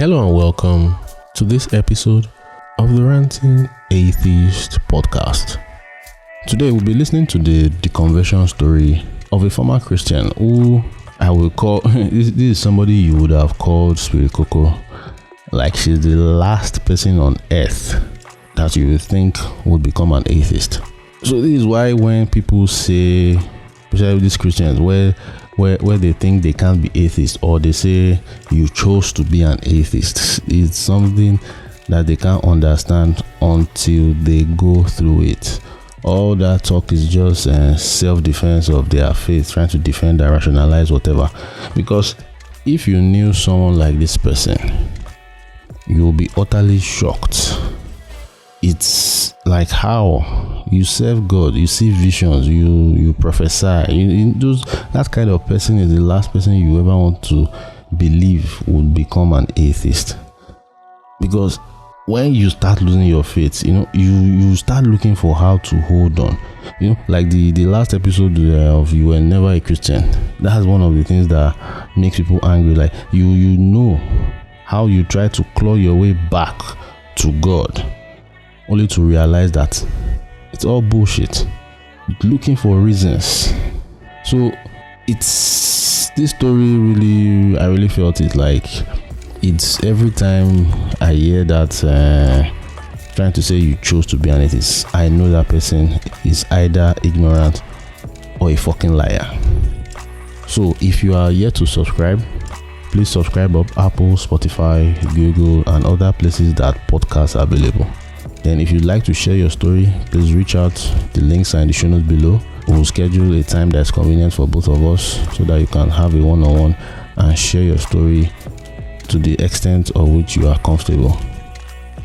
Hello and welcome to this episode of the Ranting Atheist podcast. Today we'll be listening to the deconversion story of a former Christian who I will call, this is somebody you would have called Spirit Coco. Like she's the last person on earth that you would think would become an atheist. So this is why when people say, especially these Christians, where they think they can't be atheist, or they say you chose to be an atheist, it's something that they can't understand until they go through it. All that talk is just self-defense of their faith, trying to defend and rationalize whatever. Because if you knew someone like this person, you'll be utterly shocked. It's like how you serve God, you see visions, you prophesy. That kind of person is the last person you ever want to believe would become an atheist. Because when you start losing your faith, you start looking for how to hold on. Like the last episode of You Were Never a Christian. That's one of the things that makes people angry. Like you know how you try to claw your way back to God, only to realize that it's all bullshit. Looking for reasons. So it's this story I really felt it. Like it's every time I hear that trying to say you chose to be an atheist, I know that person is either ignorant or a fucking liar. So if you are yet to subscribe, please subscribe up Apple, Spotify, Google, and other places that podcasts are available. Then if you'd like to share your story, please reach out. The links are in the show notes below. We'll schedule a time that's convenient for both of us so that you can have a one-on-one and share your story to the extent of which you are comfortable.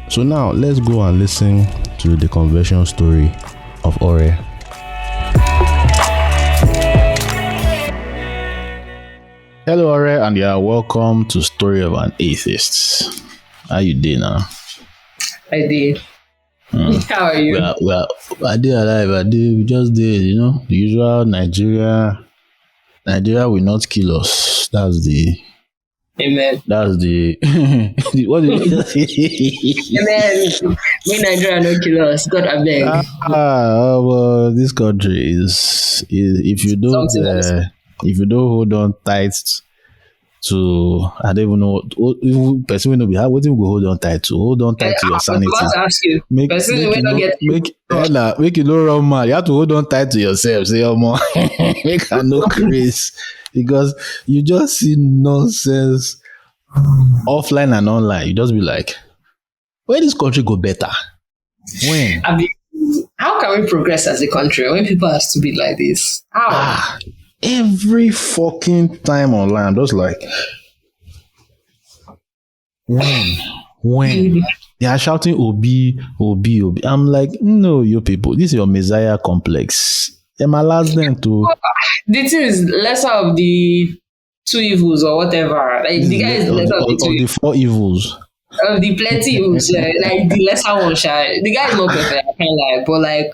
So now let's go and listen to the conversion story of Ore. Hello Ore, and you are welcome to Story of an Atheist. How you doing now? I did. How are you? Well, I did alive. We just did, the usual Nigeria will not kill us. That's the... Amen. That's the... What did you say? Amen. We Nigeria no kill us. God I beg. Well, this country is if you don't hold on tight to, I don't even know what person will not be. What you go hold on tight to? Hold on tight to your sanity. I was about to ask you. Make it no wrong, man. You have to hold on tight to yourself. Say, more make a no craze, because you just see nonsense offline and online. You just be like, where this country go better? When? I mean, how can we progress as a country when people have to be like this? How? Every fucking time online, I'm just like, when they are shouting Obi. I'm like, no, you people, this is your Messiah complex. Am I last then to? The thing is lesser of the two evils or whatever. Like the guy is lesser of the four evils. Of the plenty evils, like the lesser one. The guy is not perfect, I can't lie, but like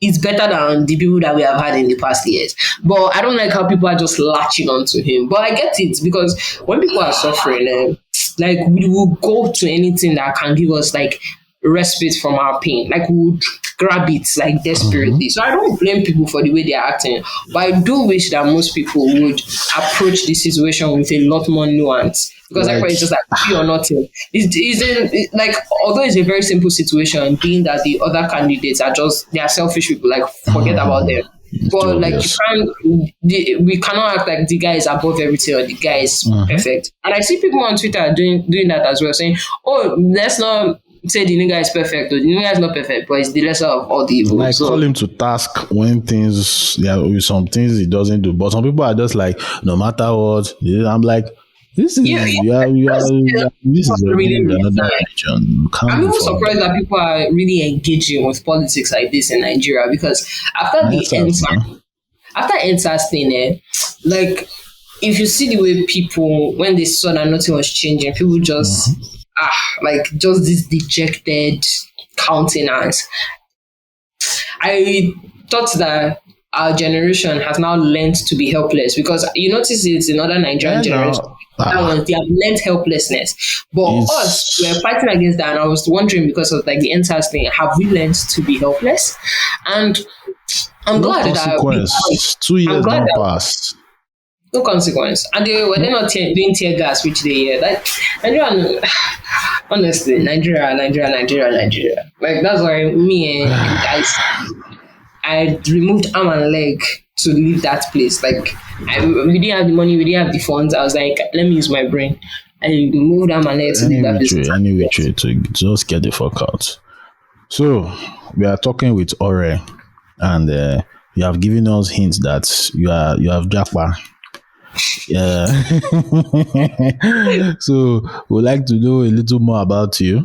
it's better than the people that we have had in the past years. But I don't like how people are just latching onto him. But I get it, because when people are suffering, like we will go to anything that can give us like respite from our pain. Like we would grab it like desperately. So I don't blame people for the way they are acting. But I do wish that most people would approach the situation with a lot more nuance. Because everybody is just like be or nothing. Although it's a very simple situation, being that the other candidates they are selfish people, like forget about them. But like we cannot act like the guy is above everything or the guy is perfect. And I see people on Twitter doing that as well, saying, "Oh, let's not say the nigga is perfect, or the nigga is not perfect, but it's the lesser of all the evil." Like call him to task when with some things he doesn't do. But some people are just like, no matter what, I'm like, this is this is really another religion. I'm even surprised that people are really engaging with politics like this in Nigeria, because after EndSARS thing, like if you see the way people, when they saw that nothing was changing, people just just this dejected countenance. I thought that our generation has now learned to be helpless, because you notice it's in other Nigerian generations. They have learned helplessness. But us, we're fighting against that. And I was wondering, because of like the entire thing, have we learned to be helpless? And I'm glad that 2 years don't pass. No consequence. And they were not doing tear gas, which they hear. Like Nigeria, honestly, Nigeria. Like that's why me and guys, I removed arm and leg to leave that place. Like we didn't have the money, we didn't have the funds. I was like, let me use my brain. I moved arm and leg to leave that place. Anyway, to just get the fuck out. So we are talking with Ore, and you have given us hints that you have Japa. Yeah. So we'd like to know a little more about you.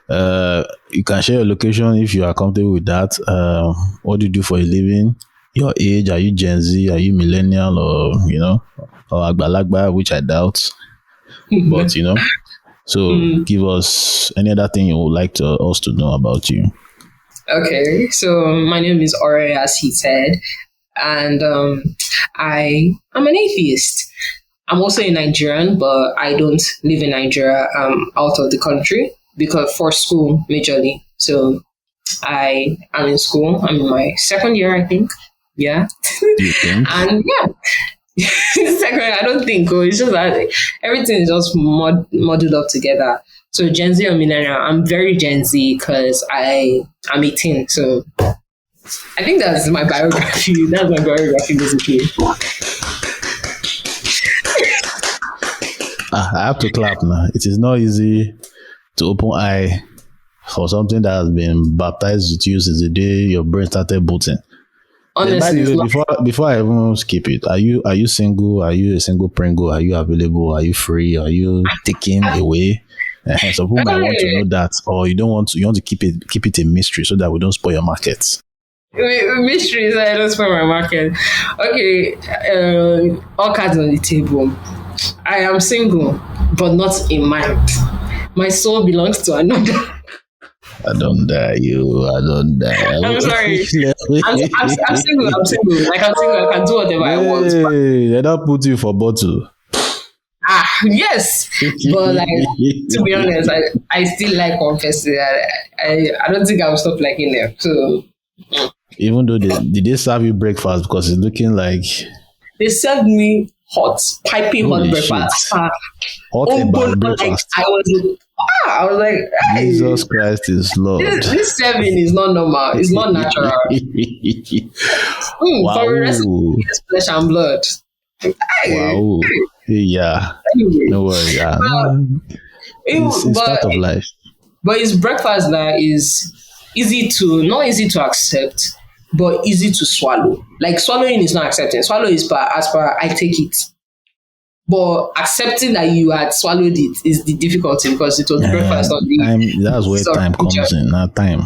You can share your location if you are comfortable with that. What do you do for a living? Your age? Are you Gen Z? Are you millennial, or or Agbalagba, which I doubt. But so give us any other thing you would like us to know about you. Okay, so my name is Ore, as he said, and I'm an atheist. I'm also a Nigerian, but I don't live in Nigeria. I'm out of the country because for school, majorly. So I am in school. I'm in my second year, I think. Yeah. You think? And yeah. Second, I don't think. It's just that everything is just modeled up together. So Gen Z or millennial, I'm very Gen Z because I'm 18. So I think that's my biography. That's my biography, basically. I have to clap now. It is not easy to open eye for something that has been baptized with you since the day your brain started booting. Honestly, before I even skip it, are you single? Are you a single pringle? Are you available? Are you free? Are you taken away? So who might want to know that, or you want to keep it a mystery so that we don't spoil your markets. Mysteries, I don't spoil my market. Okay, all cards on the table. I am single, but not in mind. My soul belongs to another. I don't die, you. I don't die. I'm sorry. I'm single. Like I'm single. I can do whatever I want. They don't put you for bottle. Yes, but like to be honest, I still like confessing. I don't think I'll stop liking them. So even though did they serve you breakfast, because it's looking like they served me piping hot breakfast. Hot about breakfast. Like, I was like, hey, Jesus Christ is Lord. This serving is not normal. It's not natural. Wow. For the rest of it's flesh and blood. Wow. Yeah. Anyway, no worries. Yeah. It's part of life. But it's breakfast that is not easy to accept, but easy to swallow. Like swallowing is not accepting. Swallow is as per I take it. But accepting that you had swallowed it is the difficulty, because it was breakfast on the time. That's where time comes in. Not time.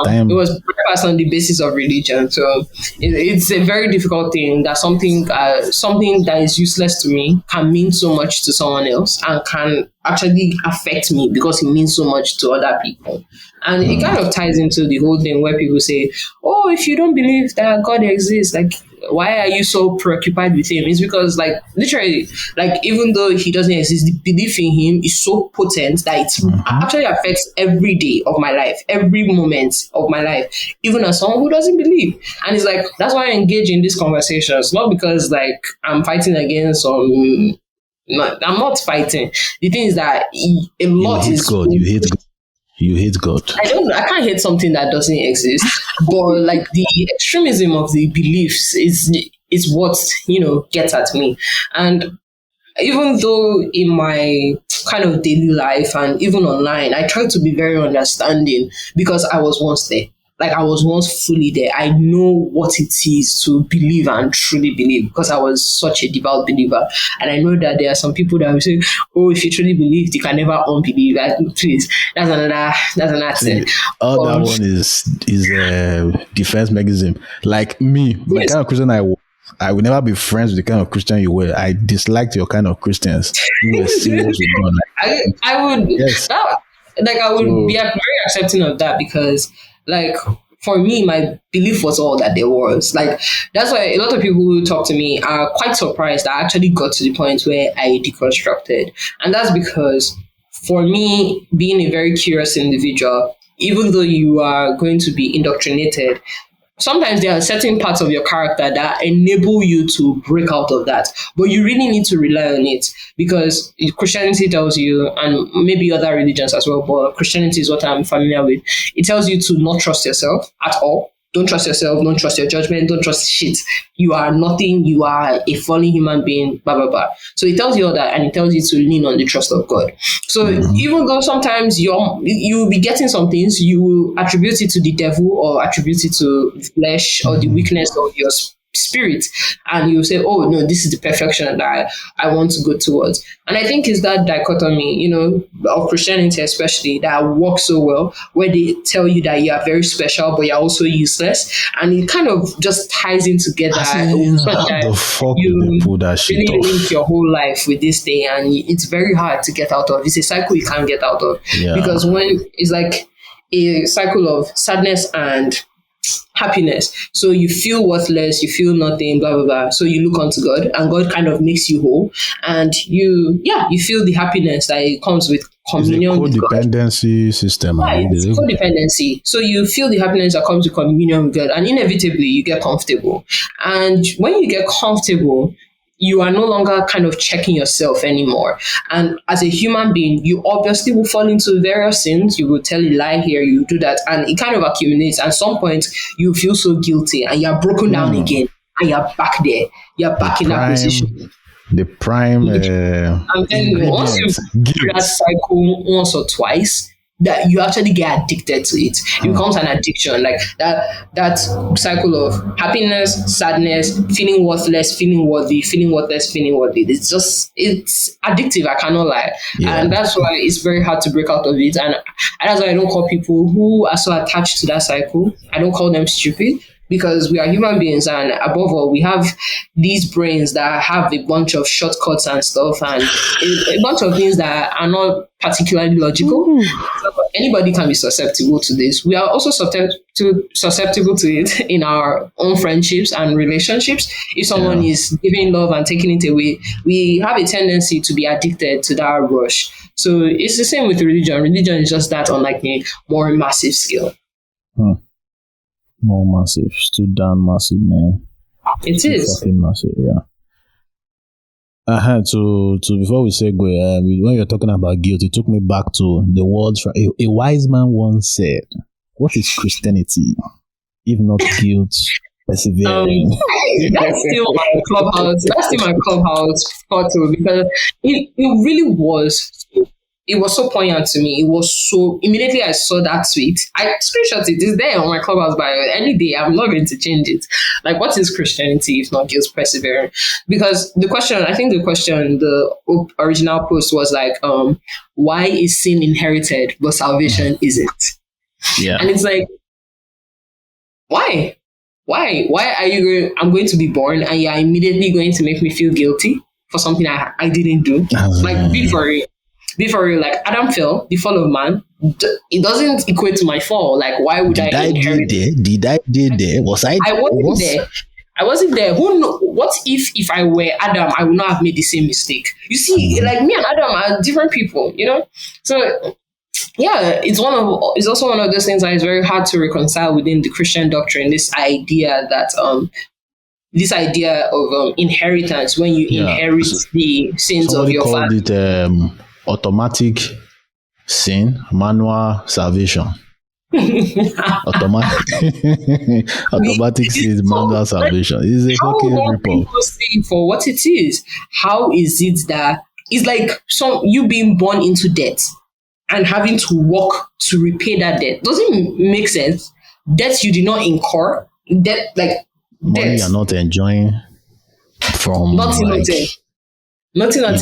Time. It was breakfast on the basis of religion. So it's a very difficult thing that something that is useless to me can mean so much to someone else and can actually affect me because it means so much to other people. And it kind of ties into the whole thing where people say, oh, if you don't believe that God exists, like, why are you so preoccupied with him? It's because, like, literally, like, even though he doesn't exist, the belief in him is so potent that it actually affects every day of my life, every moment of my life, even as someone who doesn't believe. And it's like, that's why I engage in these conversations, not because, like, I'm fighting against some... I'm not fighting. The thing is that a lot is... God. You hate God. You hate God. I can't hate something that doesn't exist. But like the extremism of the beliefs is what, gets at me. And even though in my kind of daily life and even online, I try to be very understanding because I was once there. Like I was once fully there. I know what it is to believe and truly believe because I was such a devout believer. And I know that there are some people that will say, oh, if you truly believe, you can never unbelieve. Please, that's another thing. That one is defense mechanism. Like me, the kind of Christian I will never be friends with the kind of Christian you were. I disliked your kind of Christians who were serious with God. I would be very accepting of that because, like, for me, my belief was all that there was. Like, that's why a lot of people who talk to me are quite surprised I actually got to the point where I deconstructed. And that's because for me, being a very curious individual, even though you are going to be indoctrinated, sometimes there are certain parts of your character that enable you to break out of that. But you really need to rely on it, because Christianity tells you, and maybe other religions as well, but Christianity is what I'm familiar with. It tells you to not trust yourself at all. Don't trust yourself. Don't trust your judgment. Don't trust shit. You are nothing. You are a fallen human being, blah, blah, blah. So it tells you all that, and it tells you to lean on the trust of God. So even though sometimes you'll be getting some things, you will attribute it to the devil or attribute it to flesh or the weakness of your spirit, and you say, oh no, this is the perfection that I want to go towards. And I think it's that dichotomy, of Christianity especially, that works so well, where they tell you that you are very special but you're also useless, and it kind of just ties in together. How the fuck do they pull that shit really off? link your whole life with this thing, and it's very hard to get out of. It's a cycle you can't get out of, because when it's like a cycle of sadness and happiness. So you feel worthless, you feel nothing, blah, blah, blah. So you look unto God, and God kind of makes you whole. And you feel the happiness that it comes with communion with God. Codependency system. Right, it's codependency. So you feel the happiness that comes with communion with God, and inevitably you get comfortable. And when you get comfortable, you are no longer kind of checking yourself anymore. And as a human being, you obviously will fall into various sins. You will tell a lie here, you do that, and it kind of accumulates. At some point, you feel so guilty, and you're broken down again, and you're back there. You're back in that position. The prime. I'm telling you, once you do that cycle once or twice, that you actually get addicted to it. It becomes an addiction, like that cycle of happiness, sadness, feeling worthless, feeling worthy, feeling worthless, feeling worthy. It's addictive, I cannot lie. And that's why it's very hard to break out of it. And that's why I don't call people who are so attached to that cycle, I don't call them stupid, because we are human beings, and above all, we have these brains that have a bunch of shortcuts and stuff, and a bunch of things that are not particularly logical. So anybody can be susceptible to this. We are also susceptible to it in our own friendships and relationships. If someone is giving love and taking it away, we have a tendency to be addicted to that rush. So it's the same with religion. Religion is just that on like a more massive scale. More massive, too damn massive, man. It is fucking massive, yeah. I had to before we segue, when you're talking about guilt, it took me back to the words from a wise man once said, "What is Christianity, if not guilt, persevering?" That's still my clubhouse. That's still my clubhouse photo, because it really was. It was so poignant to me. It was so, immediately I saw that tweet, I screenshot it. It's there on my clubhouse bio. Any day, I'm not going to change it. Like, what is Christianity if not guilt, persevering? Because the original post was like, why is sin inherited but salvation isn't? Yeah. And it's like, why? Why are you going, I'm going to be born and you're immediately going to make me feel guilty for something I didn't do? Like, be for real, like Adam fell, the fall of man, it doesn't equate to my fall. Like, why would I inherit it? Did I did there? Was I? I wasn't there. I wasn't there. Who know? What if I were Adam, I would not have made the same mistake? You see, like me and Adam are different people, So yeah, it's also one of those things that is very hard to reconcile within the Christian doctrine. This idea of inheritance, when you inherit the sins of your family. It, automatic sin, manual salvation. Automatic sin, manual salvation. It's a fucking report. For what it is, how is it that it's like you being born into debt and having to work to repay that debt? Doesn't make sense. Debt you did not incur. Debt money you're not enjoying from nothing. Nothing. Like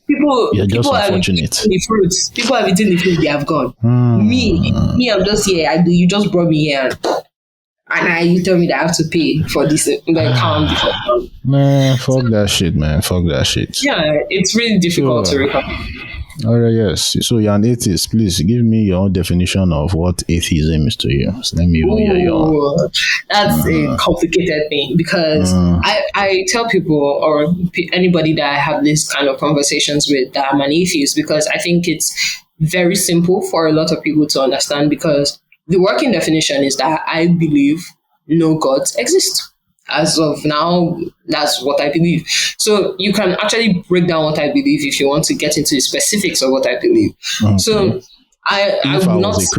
people have eaten the fruits. People have eaten the fruit. They have gone. Me, I'm just here. You just brought me here, and you tell me that I have to pay for this. Account. Man, fuck that shit, man. Fuck that shit. Yeah, it's really difficult to recover. All right, yes. So you're an atheist. Please give me your own definition of what atheism is to you. So let me even hear your own. Ooh, that's a complicated thing because I tell people or anybody that I have this kind of conversations with that I'm an atheist because I think it's very simple for a lot of people to understand because the working definition is that I believe no gods exist. As of now, that's what I believe. So you can actually break down what I believe if you want to get into the specifics of what I believe. Okay. So if I was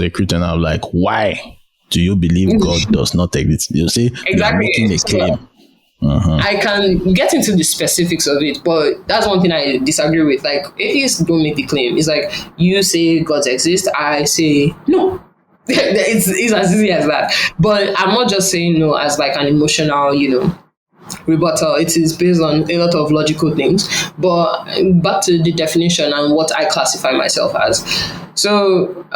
a Christian, I'm like, why do you believe God does not exist? You see, exactly. You are making a claim. I can get into the specifics of it, but that's one thing I disagree with. Like, atheists don't make the claim. It's like you say gods exist, I say no. it's as easy as that. But I'm not just saying no as like an emotional, rebuttal. It is based on a lot of logical things. But back to the definition and what I classify myself as. So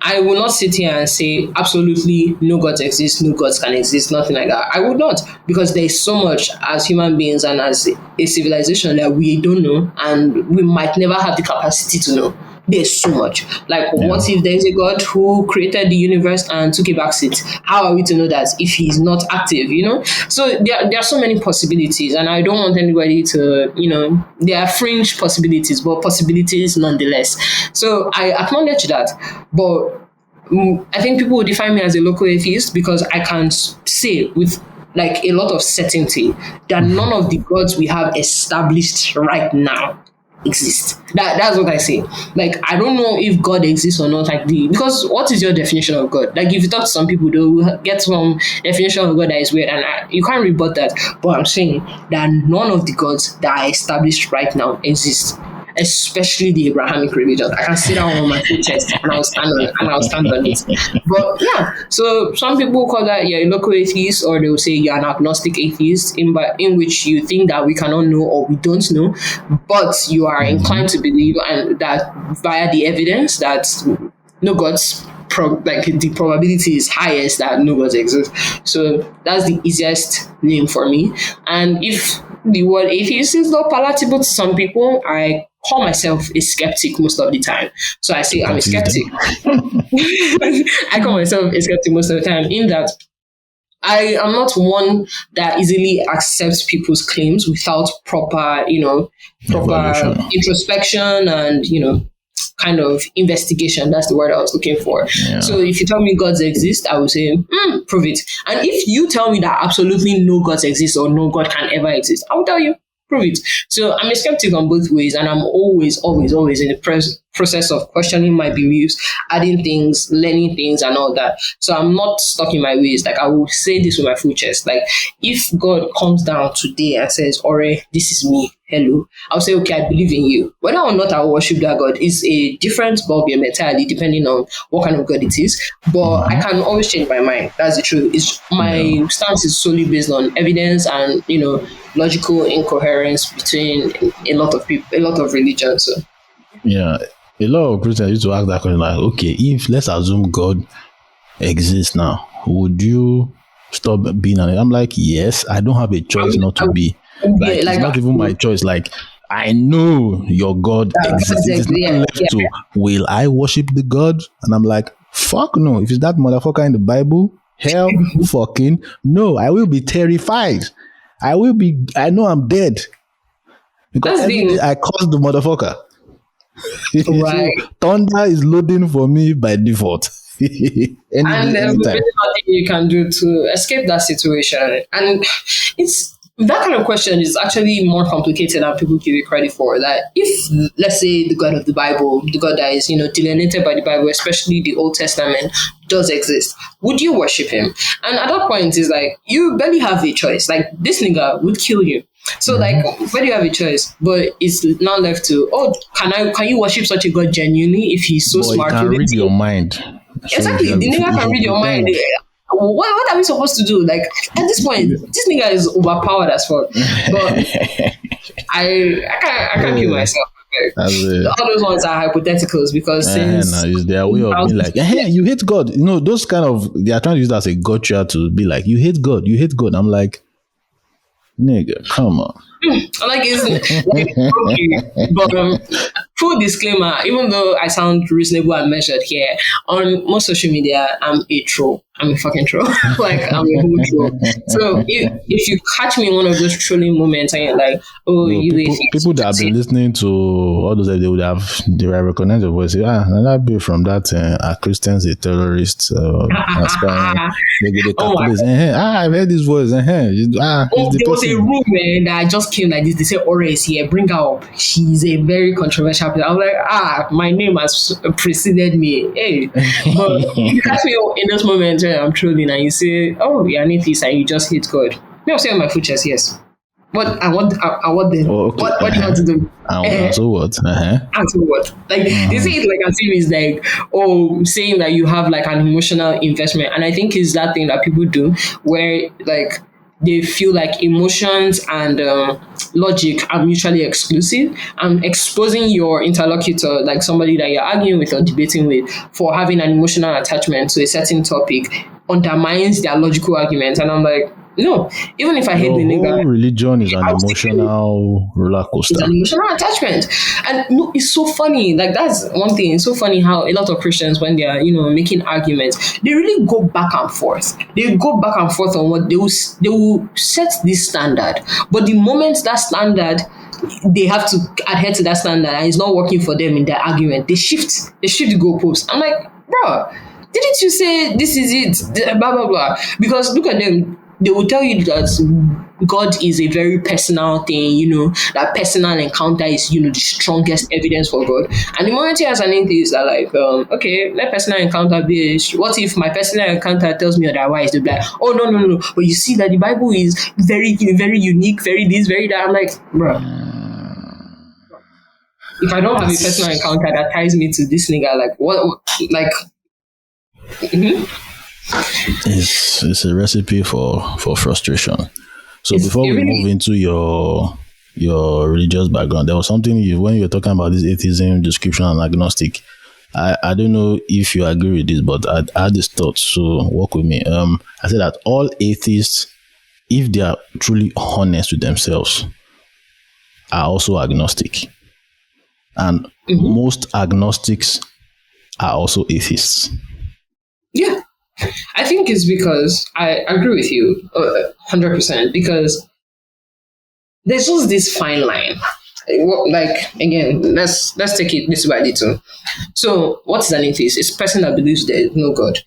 I will not sit here and say absolutely no gods exist, no gods can exist, nothing like that. I would not, because there is so much as human beings and as a civilization that we don't know, and we might never have the capacity to know. There's so much. Like, what if there's a God who created the universe and took a back seat? How are we to know that if he's not active, So there are so many possibilities, and I don't want anybody to, there are fringe possibilities, but possibilities nonetheless. So I acknowledge that. But I think people will define me as a local atheist because I can say with like a lot of certainty that none of the gods we have established right now exist. That's what I say. Like, I don't know if God exists or not. Because what is your definition of God? Like, if you talk to some people, they will get some definition of God that is weird, and you can't rebut that. But I'm saying that none of the gods that are established right now exist. Especially the Abrahamic religion. I can sit down on my full chest and I'll stand on it. But yeah, so some people call that you're a local atheist, or they will say you're an agnostic atheist, in which you think that we cannot know or we don't know, but you are inclined to believe and that via the evidence that no gods, the probability is highest that no gods exist. So that's the easiest name for me. And if the word atheist is not palatable to some people, I call myself a skeptic most of the time. So I say I'm a skeptic. I call myself a skeptic most of the time, in that I am not one that easily accepts people's claims without proper introspection and, kind of investigation. That's the word I was looking for. Yeah. So if you tell me gods exist, I will say, prove it. And if you tell me that absolutely no gods exist or no God can ever exist, I will tell you, prove it. So I'm a skeptic on both ways, and I'm always in the process of questioning my beliefs, adding things, learning things, and all that. So I'm not stuck in my ways. Like, I will say this with my full chest. Like, if God comes down today and says, Ore, this is me, hello, I'll say, okay, I believe in you. Whether or not I worship that God is a different ballgame entirely, depending on what kind of God it is. But I can always change my mind. That's the truth. My stance is solely based on evidence and, logical incoherence between a lot of people, a lot of religions. So. Yeah, a lot of Christians used to ask that question, like, okay, if let's assume God exists now, would you stop being an? I'm like, yes, I don't have a choice not to be. Like, it's not even my choice. Like, I know your God exists. It's not left to, will I worship the God? And I'm like, fuck no. If it's that motherfucker in the Bible, hell fucking no. I will be terrified. I know I'm dead. Because I caused the motherfucker. Right. So, thunder is loading for me by default. And there's nothing you can do to escape that situation. And it's that kind of question is actually more complicated than people give it credit for. That if, let's say, the God of the Bible, the God that is, delineated by the Bible, especially the Old Testament, does exist, would you worship him? And at that point, it's like, you barely have a choice. Like, this nigga would kill you. So, like, where do you have a choice? But it's now left to, can you worship such a God genuinely if he's so smart? He can read your mind. Exactly. The nigga can read your mind. What are we supposed to do? Like, at this point, this nigga is overpowered as fuck. But I can't kill myself. All those ones are hypotheticals because it's their way of being like, hey, you hate God. Those kind of, they are trying to use that as a gotcha to be like, you hate God. I'm like, nigga, come on. Like it's like okay, but full disclaimer. Even though I sound reasonable and measured here, on most social media, I'm a troll. I'm a fucking troll. Like I'm a whole troll. So if you catch me in one of those trolling moments and you're like, oh, No, you people that have been listening to all those, they would recognize your voice. Say, that be from that are Christians a terrorist? They oh my calculate. I've heard this voice. It's Oh, the there was a person. room that I just came like this. They said, Ora is here, bring her up. She's a very controversial person. I was like, my name has preceded me. Hey. But you catch me in those moments where I'm trolling and you say, oh, you're an atheist and you just hate God. Me, I'll say on my foot chest, yes. What I want then? Oh, okay. What do you want to do? And so what? And so what? Like they say it like as if it's like saying that you have like an emotional investment, and I think it's that thing that people do where like they feel like emotions and logic are mutually exclusive, and exposing your interlocutor, like somebody that you're arguing with or debating with, for having an emotional attachment to a certain topic undermines their logical argument. And I'm like, no, even if I hate the Your nigga, whole religion is an I'll stick with it. emotional roller coaster. It's an emotional attachment. And no, it's so funny. Like that's one thing. It's so funny how a lot of Christians, when they are, making arguments, they really go back and forth. They go back and forth on what they will set this standard. But the moment that standard, they have to adhere to that standard and it's not working for them in their argument, they shift the goalpost. I'm like, bro, didn't you say this is it? Blah blah blah. Because look at them. They will tell you that God is a very personal thing, that personal encounter is, the strongest evidence for God. And the moment you as an atheist are like, okay, let personal encounter be, what if my personal encounter tells me otherwise? They'll be like, oh, no. But you see that the Bible is very, very unique, very this, very that. I'm like, bro. If I don't have a personal encounter that ties me to this nigga, like, what like, It's a recipe for frustration. So before we move into your religious background, there was something when you were talking about this atheism description and agnostic. I don't know if you agree with this, but I had this thought, so work with me. I said that all atheists, if they are truly honest with themselves, are also agnostic. And most agnostics are also atheists. Yeah. I think it's because I agree with you 100%, because there's just this fine line. Like, again, let's take it little by little. So what is an atheist? It's a person that believes there is no God.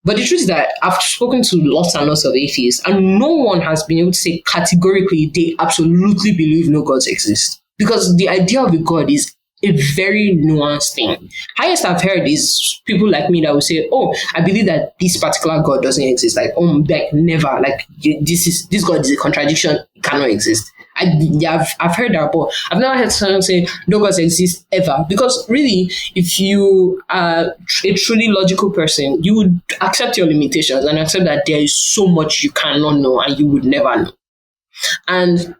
But the truth is that I've spoken to lots and lots of atheists, and no one has been able to say categorically they absolutely believe no gods exist. Because the idea of a God is a very nuanced thing. Highest I've heard is people like me that will say, oh, I believe that this particular God doesn't exist. Like, never. Like, this God is a contradiction. It cannot exist. I've heard that, but I've never heard someone say no gods exist ever. Because really, if you are a truly logical person, you would accept your limitations and accept that there is so much you cannot know and you would never know. And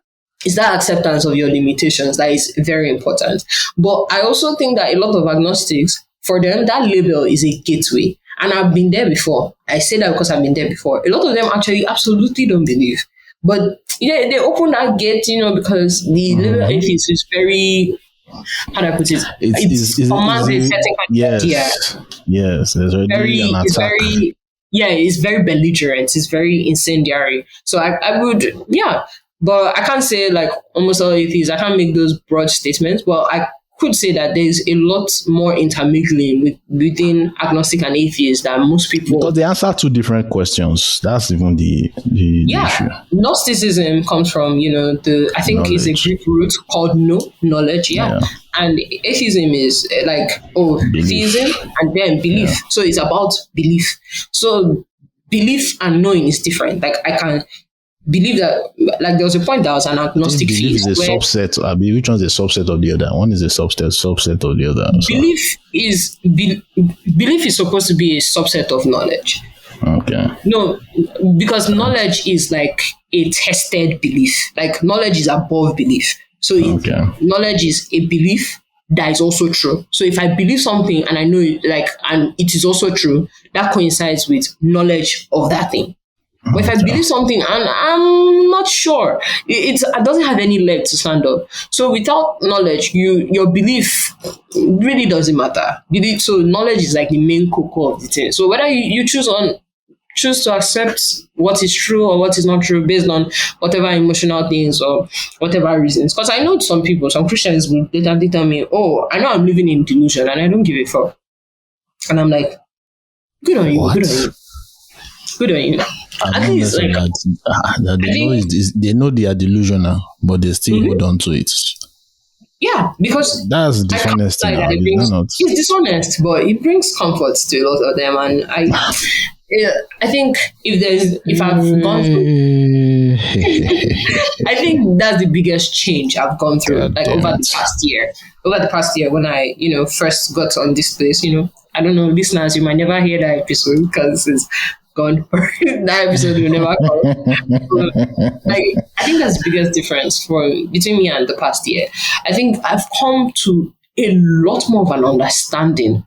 it's that acceptance of your limitations that is very important. But I also think that a lot of agnostics, for them, that label is a gateway. And I've been there before. I say that because I've been there before. A lot of them actually absolutely don't believe. But yeah, they open that gate, because the liberal atheist is very, how do I put it? It commands a certain kind of idea. Yes, there's already an attack. It's very belligerent. It's very incendiary. So I would, but I can't say like almost all atheists, I can't make those broad statements, but I could say that there's a lot more intermingling within agnostic and atheists than most people. Because they answer two different questions. That's even the issue. Gnosticism comes from, I think knowledge. It's a Greek root called knowledge. Yeah. And atheism is like, theism and then belief. Yeah. So it's about belief. So belief and knowing is different. Like I can believe that, like there was a point that was an agnostic theist. Belief is a subset. Which one is a subset of the other? One is a subset of the other. So. Belief is supposed to be a subset of knowledge. Okay. No, because knowledge is like a tested belief. Like knowledge is above belief. So knowledge is a belief that is also true. So if I believe something and I know it, and it is also true, that coincides with knowledge of that thing. But if I believe something and I'm not sure, it doesn't have any leg to stand up. So without knowledge, your belief really doesn't matter. So knowledge is like the main cocoa of the thing. So whether you choose to accept what is true or what is not true based on whatever emotional things or whatever reasons. Because I know some people, some Christians will later tell me, oh, I know I'm living in delusion and I don't give a fuck. And I'm like, good on you, What? good on you. Good on you. I At don't least, necessarily like, that they know they are delusional, but they still hold on to it. yeah, because That's I can't dishonesty lie now, that it is brings, it not? it's dishonest, but it brings comfort to a lot of them. And I think if I've gone through, I think that's the biggest change I've gone through, God like damn over it. the past year. Over the past year, when I, first got on this place, I don't know, listeners, you might never hear that episode because it's gone. That episode will never come. Like, I think that's the biggest difference between me and the past year. I think I've come to a lot more of an understanding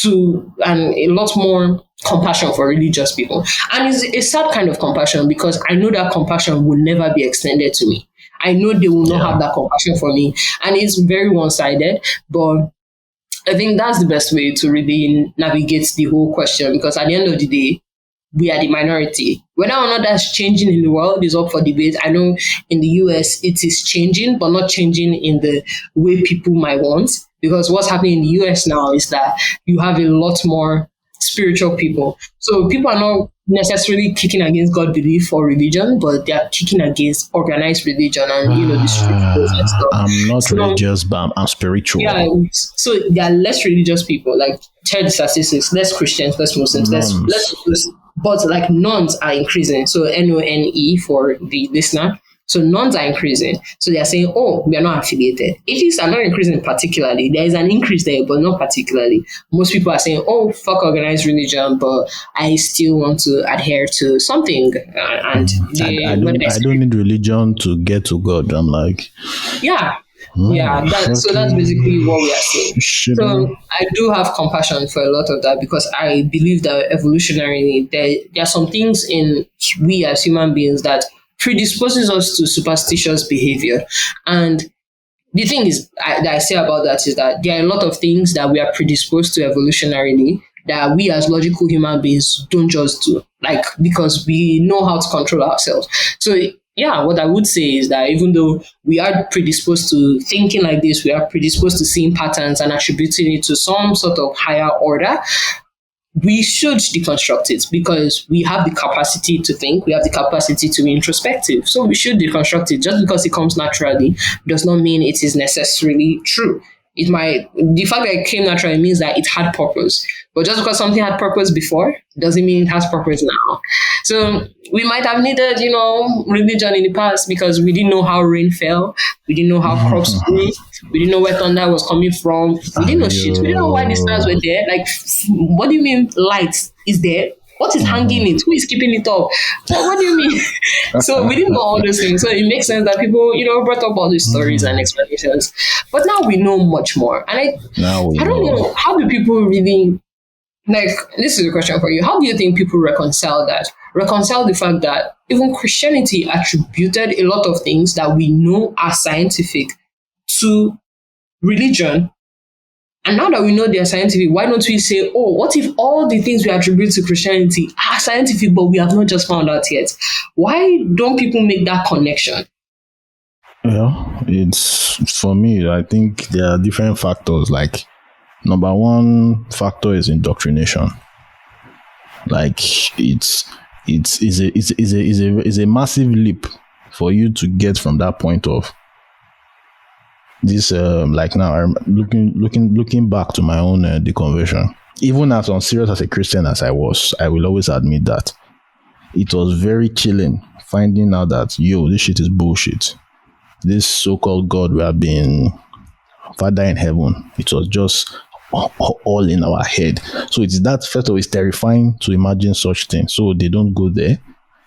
and a lot more compassion for religious people. And it's a sad kind of compassion because I know that compassion will never be extended to me. I know they will not have that compassion for me. And it's very one-sided, but I think that's the best way to really navigate the whole question, because at the end of the day, we are the minority. Whether or not that's changing in the world is up for debate. I know in the US it is changing, but not changing in the way people might want. Because what's happening in the US now is that you have a lot more spiritual people. So people are not necessarily kicking against God belief or religion, but they are kicking against organized religion and the street rules and stuff. I'm not religious, but I'm spiritual. Yeah, so there are less religious people, like check the statistics, less Christians, less Muslims, less but like nuns are increasing. So NONE for the listener. So nuns are increasing. So they are saying, oh, we are not affiliated. Atheists are not increasing particularly. There is an increase there, but not particularly. Most people are saying, oh, fuck organized religion, but I still want to adhere to something. I don't need religion to get to God. I'm like, yeah. So that's basically what we are saying. So I do have compassion for a lot of that because I believe that evolutionarily there are some things in we as human beings that predisposes us to superstitious behavior. And the thing is that I say about that is that there are a lot of things that we are predisposed to evolutionarily that we as logical human beings don't just do, like, because we know how to control ourselves. So yeah, what I would say is that even though we are predisposed to thinking like this, we are predisposed to seeing patterns and attributing it to some sort of higher order, we should deconstruct it because we have the capacity to think, we have the capacity to be introspective. So we should deconstruct it. Just because it comes naturally does not mean it is necessarily true. The fact that it came naturally means that it had purpose. But just because something had purpose before doesn't mean it has purpose now. So we might have needed, religion in the past because we didn't know how rain fell. We didn't know how crops grew. We didn't know where thunder was coming from. We didn't know shit. We didn't know why the stars were there. Like, what do you mean light is there? What is hanging it? Who is keeping it up? What do you mean? So we didn't know all those things. So it makes sense that people, brought up all these stories and explanations. But now we know much more. And I don't know, how do people really, like, this is a question for you. How do you think people reconcile that? Reconcile the fact that even Christianity attributed a lot of things that we know are scientific to religion. And now that we know they are scientific, why don't we say, oh, what if all the things we attribute to Christianity are scientific, but we have not just found out yet? Why don't people make that connection? Yeah, it's, for me, I think there are different factors. Like, number one factor is indoctrination. Like, it's a massive leap for you to get from that point of this. Like, now I'm looking back to my own deconversion. Even as unserious as a Christian as I was, I will always admit that it was very chilling finding out that this shit is bullshit. This so-called God we have been Father in heaven, it was just all in our head. So it's that, first of all, it's terrifying to imagine such things. So they don't go there.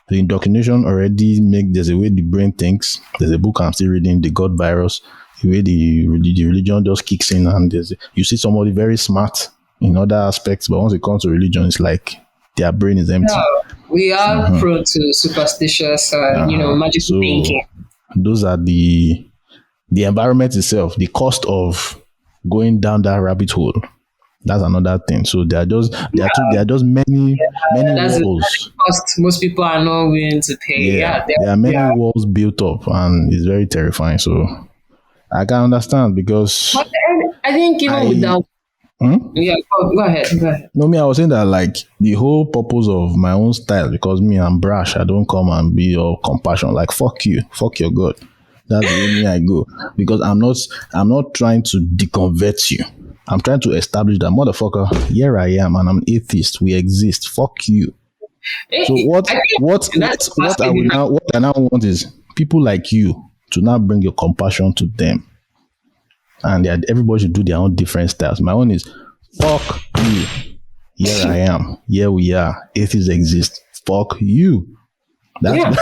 The indoctrination already there's a way the brain thinks. There's a book I'm still reading, The God Virus, the way the religion just kicks in, and you see somebody very smart in other aspects, but once it comes to religion, it's like their brain is empty. We are prone to superstitious, magical thinking. Those are the environment itself, the cost of going down that rabbit hole. That's another thing. So there are just many That's walls. the cost most people are not willing to pay. There are many walls built up, and it's very terrifying. So I can understand, because But I think even without. Yeah, go ahead. No, I was saying that, like, the whole purpose of my own style, because me, I'm brash. I don't come and be all compassion. Like, fuck you, fuck your God. That's the way I go, because I'm not trying to deconvert you. I'm trying to establish that, motherfucker, here I am, and I'm an atheist. We exist. Fuck you. So what I now want is people like you to now bring your compassion to them. And everybody should do their own different styles. My own is, fuck you. Here I am. Here we are. Atheists exist. Fuck you. That's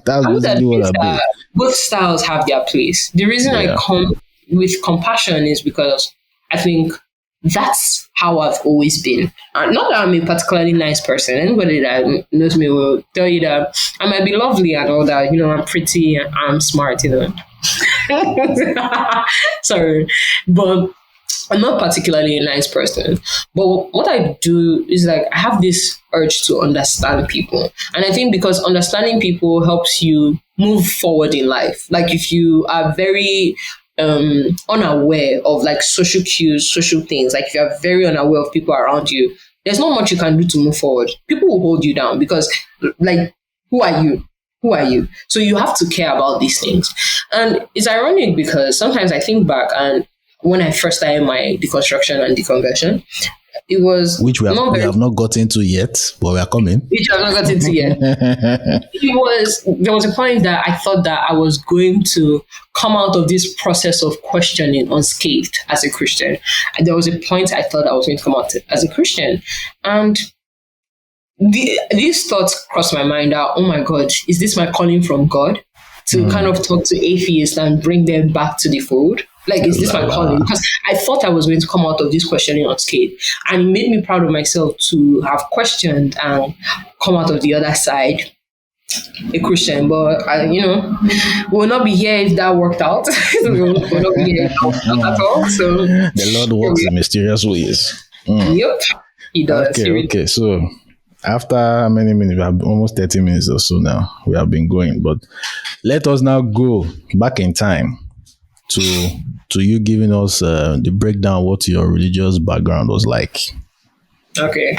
basically what I mean. Both styles have their place. The reason I come with compassion is because I think that's how I've always been. Not that I'm a particularly nice person. Anybody that knows me will tell you that I might be lovely and all that. I'm pretty and I'm smart, Sorry, but I'm not particularly a nice person. But what I do is, like, I have this urge to understand people. And I think because understanding people helps you move forward in life. Like, if you are very unaware of, like, social cues, social things, like if you are very unaware of people around you, there's not much you can do to move forward. People will hold you down because, like, who are you? Who are you? So you have to care about these things. And it's ironic because sometimes I think back, and when I first started my deconstruction and deconversion, it was which we have not gotten to yet, but we are coming. Which I have not gotten to yet. There was a point that I thought that I was going to come out of this process of questioning unscathed as a Christian. And there was a point I thought I was going to come out as a Christian. And these thoughts crossed my mind that, oh my God, is this my calling from God to kind of talk to atheists and bring them back to the fold? Like, is this my calling? Because I thought I was going to come out of this questioning unscathed. And it made me proud of myself to have questioned and come out of the other side a Christian. But, we'll not be here if that worked out. We'll not be here if that worked out at all. So, the Lord works in mysterious ways. Yep, He does. Okay. So, after how many minutes? We have almost 30 minutes or so now. We have been going. But let us now go back in time to you giving us the breakdown of what your religious background was like. Okay.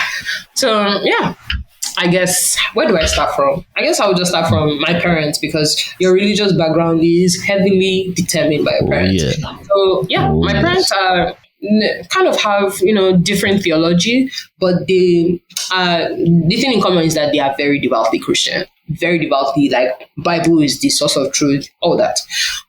So, I guess, where do I start from? I guess I would just start from my parents, because your religious background is heavily determined by your parents. My parents are kind of have, different theology, but the thing in common is that they are very devoutly Christian. Very devoutly, like, Bible is the source of truth, all that.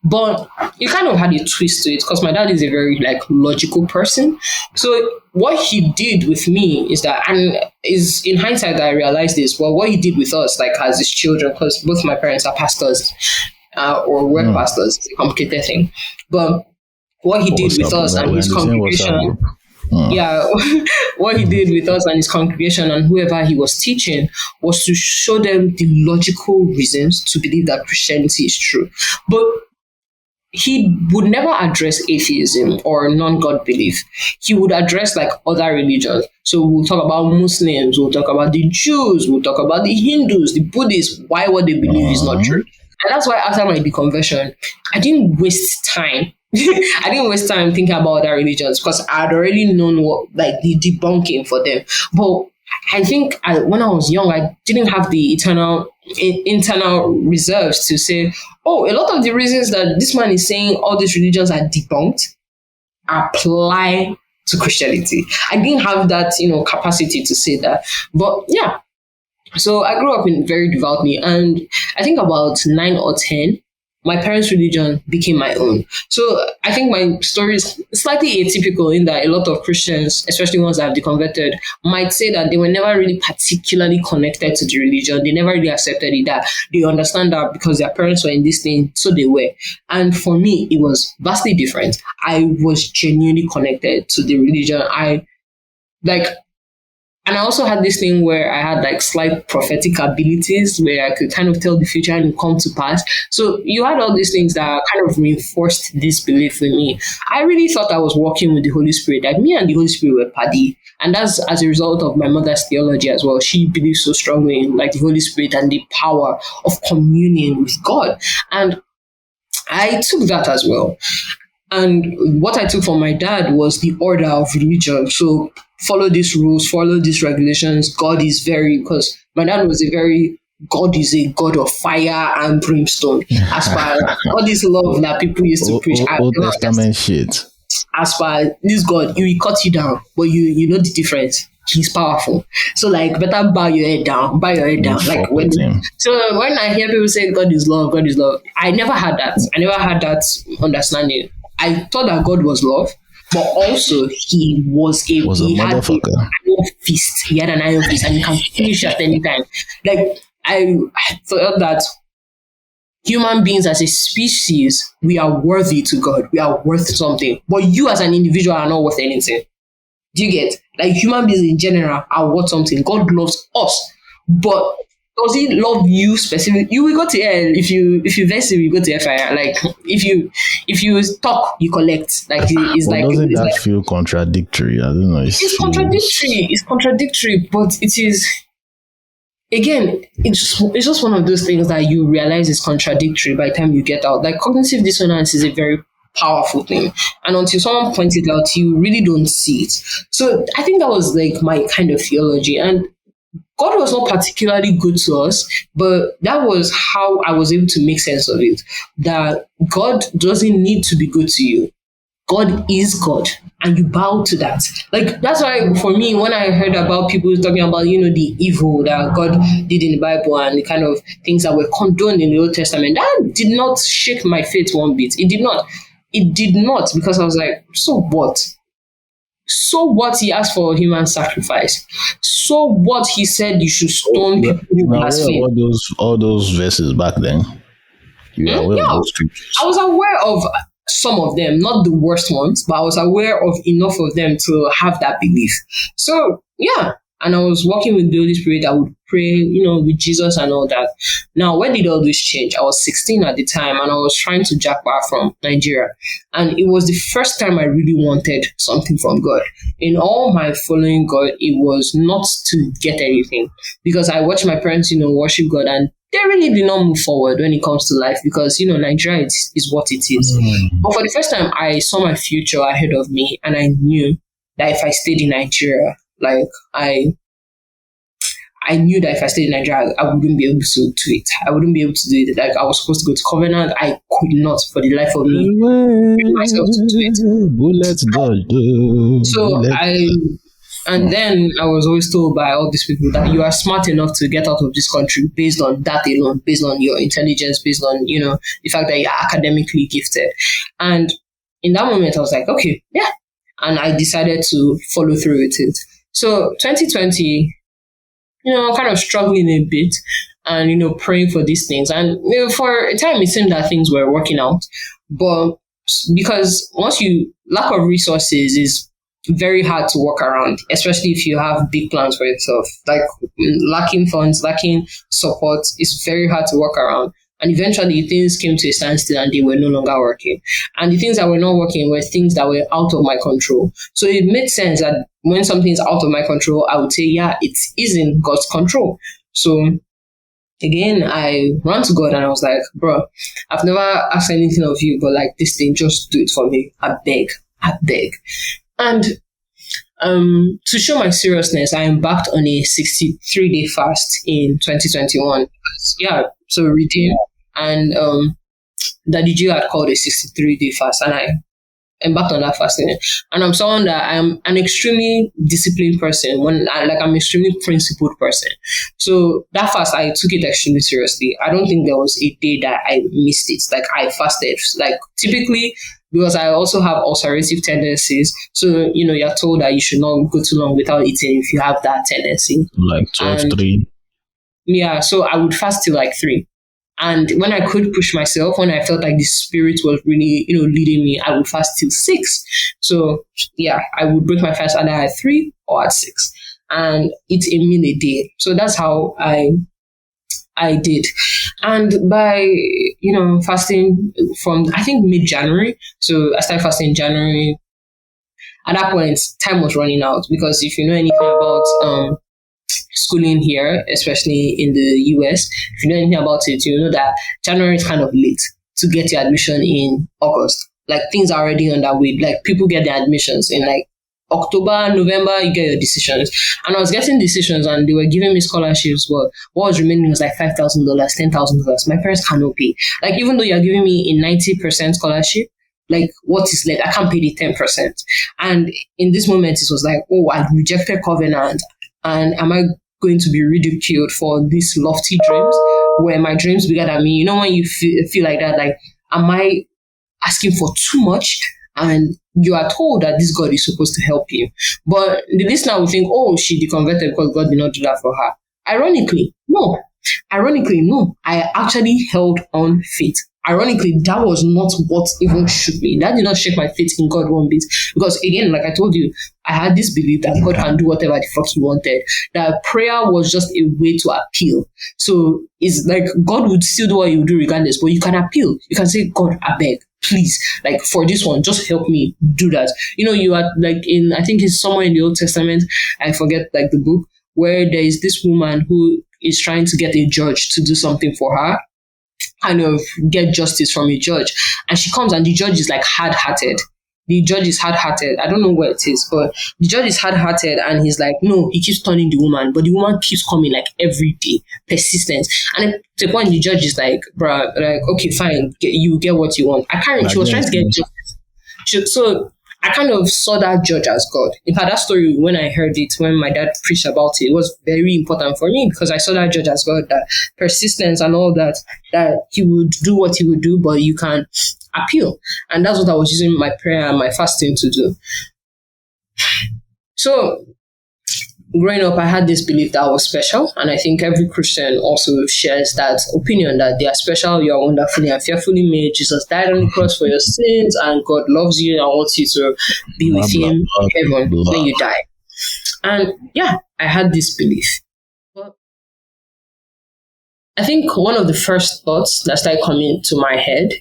But it kind of had a twist to it, because my dad is a very, like, logical person. So what he did with me is that, and is in hindsight that I realized this, well, what he did with us, like, as his children, because both my parents are pastors or were pastors, it's a complicated thing. But what he did with us and his congregation, what he did with us and his congregation and whoever he was teaching was to show them the logical reasons to believe that Christianity is true. But he would never address atheism or non-God belief. He would address, like, other religions. So we'll talk about Muslims, we'll talk about the Jews, we'll talk about the Hindus, the Buddhists, why what they believe is not true. And that's why after my deconversion, I didn't waste time. I didn't waste time thinking about other religions, because I had already known what, like, the debunking for them. But I think when I was young, I didn't have the internal reserves to say, oh, a lot of the reasons that this man is saying all these religions are debunked apply to Christianity. I didn't have that, capacity to say that. But yeah, so I grew up in very devoutly, and I think about 9 or 10, my parents' religion became my own. So I think my story is slightly atypical in that a lot of Christians, especially ones that have deconverted, might say that they were never really particularly connected to the religion. They never really accepted it, that they understand that because their parents were in this thing, so they were. And for me, it was vastly different. I was genuinely connected to the religion. And I also had this thing where I had like slight prophetic abilities where I could kind of tell the future and it come to pass. So you had all these things that kind of reinforced this belief in me. I really thought I was working with the Holy Spirit. Like me and the Holy Spirit were paddy. And that's as a result of my mother's theology as well. She believes so strongly in like the Holy Spirit and the power of communion with God. And I took that as well. And what I took from my dad was the order of religion. So follow these rules, follow these regulations. God is because my dad was God is a God of fire and brimstone. As per all this love that people used to preach. Old Testament shit. As per this God, he will cut you down, but you know the difference. He's powerful. So like better bow your head down. Like when I hear people say God is love, I never had that. I never had that understanding. I thought that God was love, but also he had an iron fist. He had an iron fist and he can finish at any time. Like I thought that human beings as a species, we are worthy to God. We are worth something. But you as an individual are not worth anything. Do you get? Like human beings in general are worth something. God loves us. But does he love you specifically? You will go to hell if you vex him, you go to fire. Like if you talk, you collect. Like it's like doesn't that like, feel contradictory? I don't know. It's contradictory. It's contradictory, but it is. Again, it's just one of those things that you realize is contradictory by the time you get out. Like cognitive dissonance is a very powerful thing, and until someone points it out, you really don't see it. So I think that was like my kind of theology, and God was not particularly good to us, but that was how I was able to make sense of it. That God doesn't need to be good to you. God is God, and you bow to that. Like that's why for me, when I heard about people talking about, the evil that God did in the Bible and the kind of things that were condoned in the Old Testament, that did not shake my faith one bit. It did not. It did not, because I was like, so what? So what? He asked for human sacrifice. So what? He said you should stone people who blaspheme. All those verses back then. You were aware of those scriptures. I was aware of some of them, not the worst ones, but I was aware of enough of them to have that belief. So yeah, and I was working with the Holy Spirit. I would pray, with Jesus and all that. Now, when did all this change? I was 16 at the time, and I was trying to jack back from Nigeria. And it was the first time I really wanted something from God. In all my following God, it was not to get anything, because I watched my parents, worship God, and they really did not move forward when it comes to life, because, Nigeria is what it is. But for the first time, I saw my future ahead of me, and I knew that if I stayed in Nigeria, like I knew that if I stayed in Nigeria, I wouldn't be able to do it. I wouldn't be able to do it. Like I was supposed to go to Covenant. I could not, for the life of me, bring myself to do it. Bullets dodged. So and then I was always told by all these people that you are smart enough to get out of this country based on that alone, based on your intelligence, based on, the fact that you're academically gifted. And in that moment, I was like, okay, yeah. And I decided to follow through with it. So 2020, kind of struggling a bit and, praying for these things. And for a time, it seemed that things were working out. But because lack of resources is very hard to work around, especially if you have big plans for yourself. Like lacking funds, lacking support is very hard to work around. And eventually things came to a standstill and they were no longer working. And the things that were not working were things that were out of my control. So it made sense that when something is out of my control, I would say, yeah, it is in God's control. So again, I ran to God and I was like, bro, I've never asked anything of you, but like this thing, just do it for me. I beg. And to show my seriousness, I embarked on a 63-day fast in 2021. So redeem. And Daddy G had called a 63-day fast, and I embarked on that fasting. And I'm someone that I'm an extremely disciplined person. I'm extremely principled person. So that fast, I took it extremely seriously. I don't think there was a day that I missed it. Like I fasted, like typically, because I also have ulcerative tendencies. So, you're told that you should not go too long without eating if you have that tendency. Like 12-3. Yeah, so I would fast till like 3. And when I could push myself, when I felt like the spirit was really, leading me, I would fast till 6. So yeah, I would break my fast either at 3 or at 6. and eat a meal a day. So that's how I did. And by, fasting from, I think, mid-January. So I started fasting in January. At that point, time was running out, because if you know anything about schooling here, especially in the US, if you know anything about it, you know that January is kind of late to get your admission in August. Like, things are already underway. Like, people get their admissions in like October, November, you get your decisions. And I was getting decisions and they were giving me scholarships, but what was remaining was like $5,000, $10,000. My parents cannot pay. Like, even though you're giving me a 90% scholarship, like, what is left? I can't pay the 10%. And in this moment, it was like, oh, I rejected covenant. And am I going to be ridiculed for these lofty dreams where my dreams bigger than me? You know, when you feel like that, like, am I asking for too much? And you are told that this God is supposed to help you. But the listener will think, oh, she deconverted because God did not do that for her. Ironically, no. I actually held on faith. Ironically, that was not what even shook me. That did not shake my faith in God one bit. Because again, like I told you, I had this belief that God can do whatever the fuck he wanted. That prayer was just a way to appeal. So it's like God would still do what he would do regardless, but you can appeal. You can say, God, I beg, please, like, for this one, just help me do that. You know, you are like in, I think it's somewhere in the Old Testament, I forget like the book, where there is this woman who is trying to get a judge to do something for her, kind of get justice from a judge. And she comes and the judge is like hard-hearted. I don't know where it is, but the judge is hard-hearted and he's like, no, he keeps turning the woman, but the woman keeps coming like every day, persistent. And at the point, the judge is like, bruh, like, okay, fine, you get what you want. She was trying to get justice. So I kind of saw that judge as God. In fact, that story, when I heard it, when my dad preached about it, it was very important for me because I saw that judge as God, that persistence and all that he would do what he would do, but you can appeal. And that's what I was using my prayer and my fasting to do. So growing up, I had this belief that I was special. And I think every Christian also shares that opinion that they are special, you are wonderfully and fearfully made. Jesus died on the cross for your sins and God loves you and wants you to be with him in heaven when you die. And yeah, I had this belief. But I think one of the first thoughts that started coming to my head,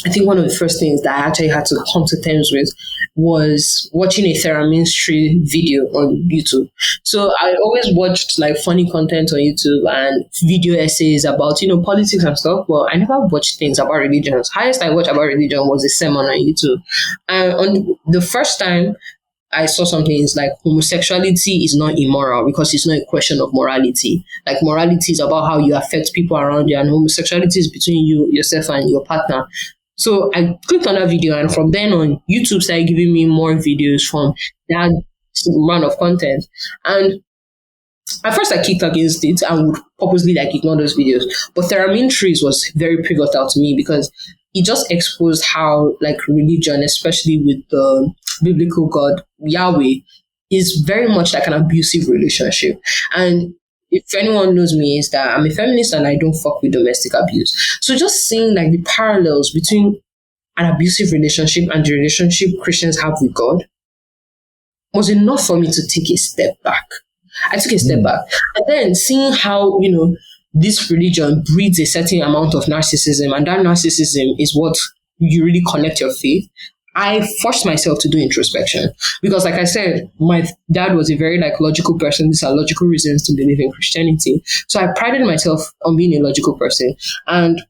I think one of the first things that I actually had to come to terms with was watching a Theraminstry video on YouTube. So I always watched like funny content on YouTube and video essays about, politics and stuff, but I never watched things about religion. The highest I watched about religion was a sermon on YouTube. And on the first time I saw something is like homosexuality is not immoral because it's not a question of morality. Like morality is about how you affect people around you, and homosexuality is between you, yourself, and your partner. So I clicked on that video, and from then on, YouTube started giving me more videos from that amount of content. And at first I kicked against it and would purposely ignore those videos. But Theraminstry was very pivotal to me because it just exposed how religion, especially with the biblical God, Yahweh, is very much like an abusive relationship. And if anyone knows me, is that I'm a feminist and I don't fuck with domestic abuse. So just seeing the parallels between an abusive relationship and the relationship Christians have with God was enough for me to take a step back. I took a step back. And then seeing how, this religion breeds a certain amount of narcissism, and that narcissism is what you really connect your faith. I forced myself to do introspection because, like I said, my dad was a very logical person. These are logical reasons to believe in Christianity. So I prided myself on being a logical person. And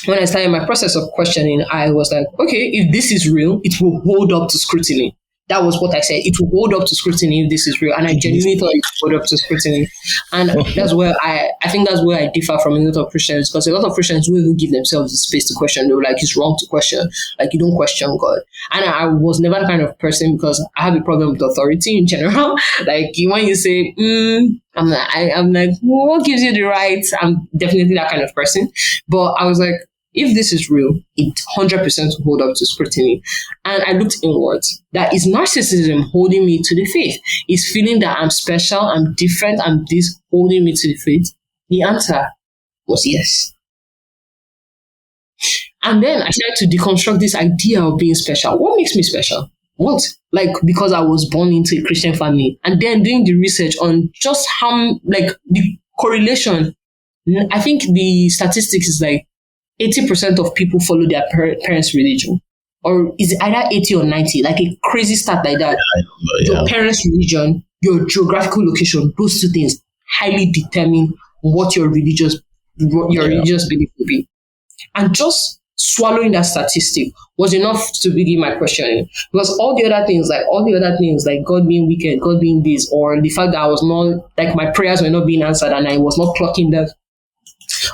when I started my process of questioning, I was like, okay, if this is real, it will hold up to scrutiny. That was what I said. It will hold up to scrutiny if this is real. And I genuinely thought it would hold up to scrutiny. And that's where I think that's where I differ from a lot of Christians, because a lot of Christians will even give themselves the space to question. They were like, it's wrong to question. You don't question God. And I was never the kind of person, because I have a problem with authority in general. When you say, I'm like, what gives you the right? I'm definitely that kind of person. But I was like, if this is real, it 100% will hold up to scrutiny. And I looked inwards. That is narcissism holding me to the faith. Is feeling that I'm special, I'm different, I'm this holding me to the faith? The answer was yes. And then I started to deconstruct this idea of being special. What makes me special? what? Like, because I was born into a Christian family. And then doing the research on just how, like, the correlation. I think the statistics is like 80% of people follow their parents' religion. Or is it either 80 or 90? Like a crazy stat like that. Your parents' religion, your geographical location, those two things highly determine what your religious belief will be. And just swallowing that statistic was enough to begin my questioning. Because all the other things, like God being wicked, God being this, or the fact that I was not, like my prayers were not being answered and I was not clocking that,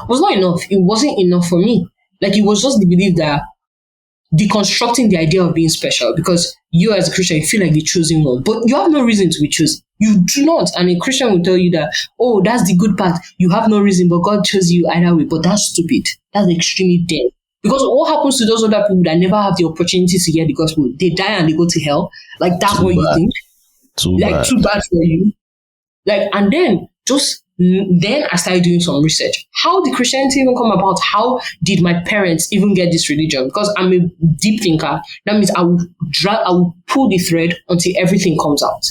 was not enough. It wasn't enough for me. Like, it was just the belief that deconstructing the idea of being special, because you as a Christian, you feel like the chosen one, but you have no reason to be chosen. You do not. And a Christian will tell you that, oh, that's the good part. You have no reason, but God chose you either way. But that's stupid. That's extremely dead. Because what happens to those other people that never have the opportunity to hear the gospel? They die and they go to hell. Like, that's what you think? Too bad for you. Like, and then I started doing some research. How did Christianity even come about? How did my parents even get this religion? Because I'm a deep thinker. That means I will pull the thread until everything comes out.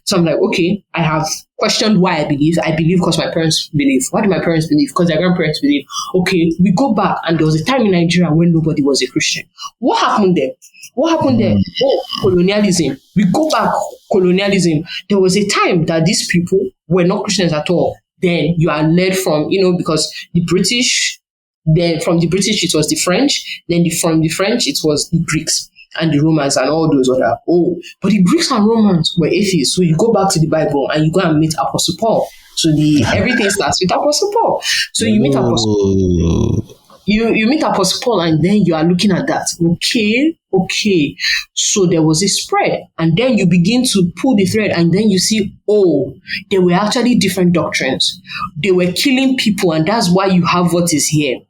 So I'm like, okay, I have questioned why I believe. I believe because my parents believe. Why do my parents believe? Because their grandparents believe. Okay, we go back, and there was a time in Nigeria when nobody was a Christian. What happened there? Oh, colonialism. We go back, colonialism. There was a time that these people were not Christians at all. Then you are led from, because the British, then from the British it was the French, then from the French it was the Greeks and the Romans and all those other. Oh, but the Greeks and Romans were atheists. So you go back to the Bible and you go and meet Apostle Paul. So everything starts with Apostle Paul. So you meet Apostle Paul. You meet Apostle Paul, and then you are looking at that. Okay. So there was a spread, and then you begin to pull the thread, and then you see, oh, there were actually different doctrines. They were killing people, and that's why you have what is here.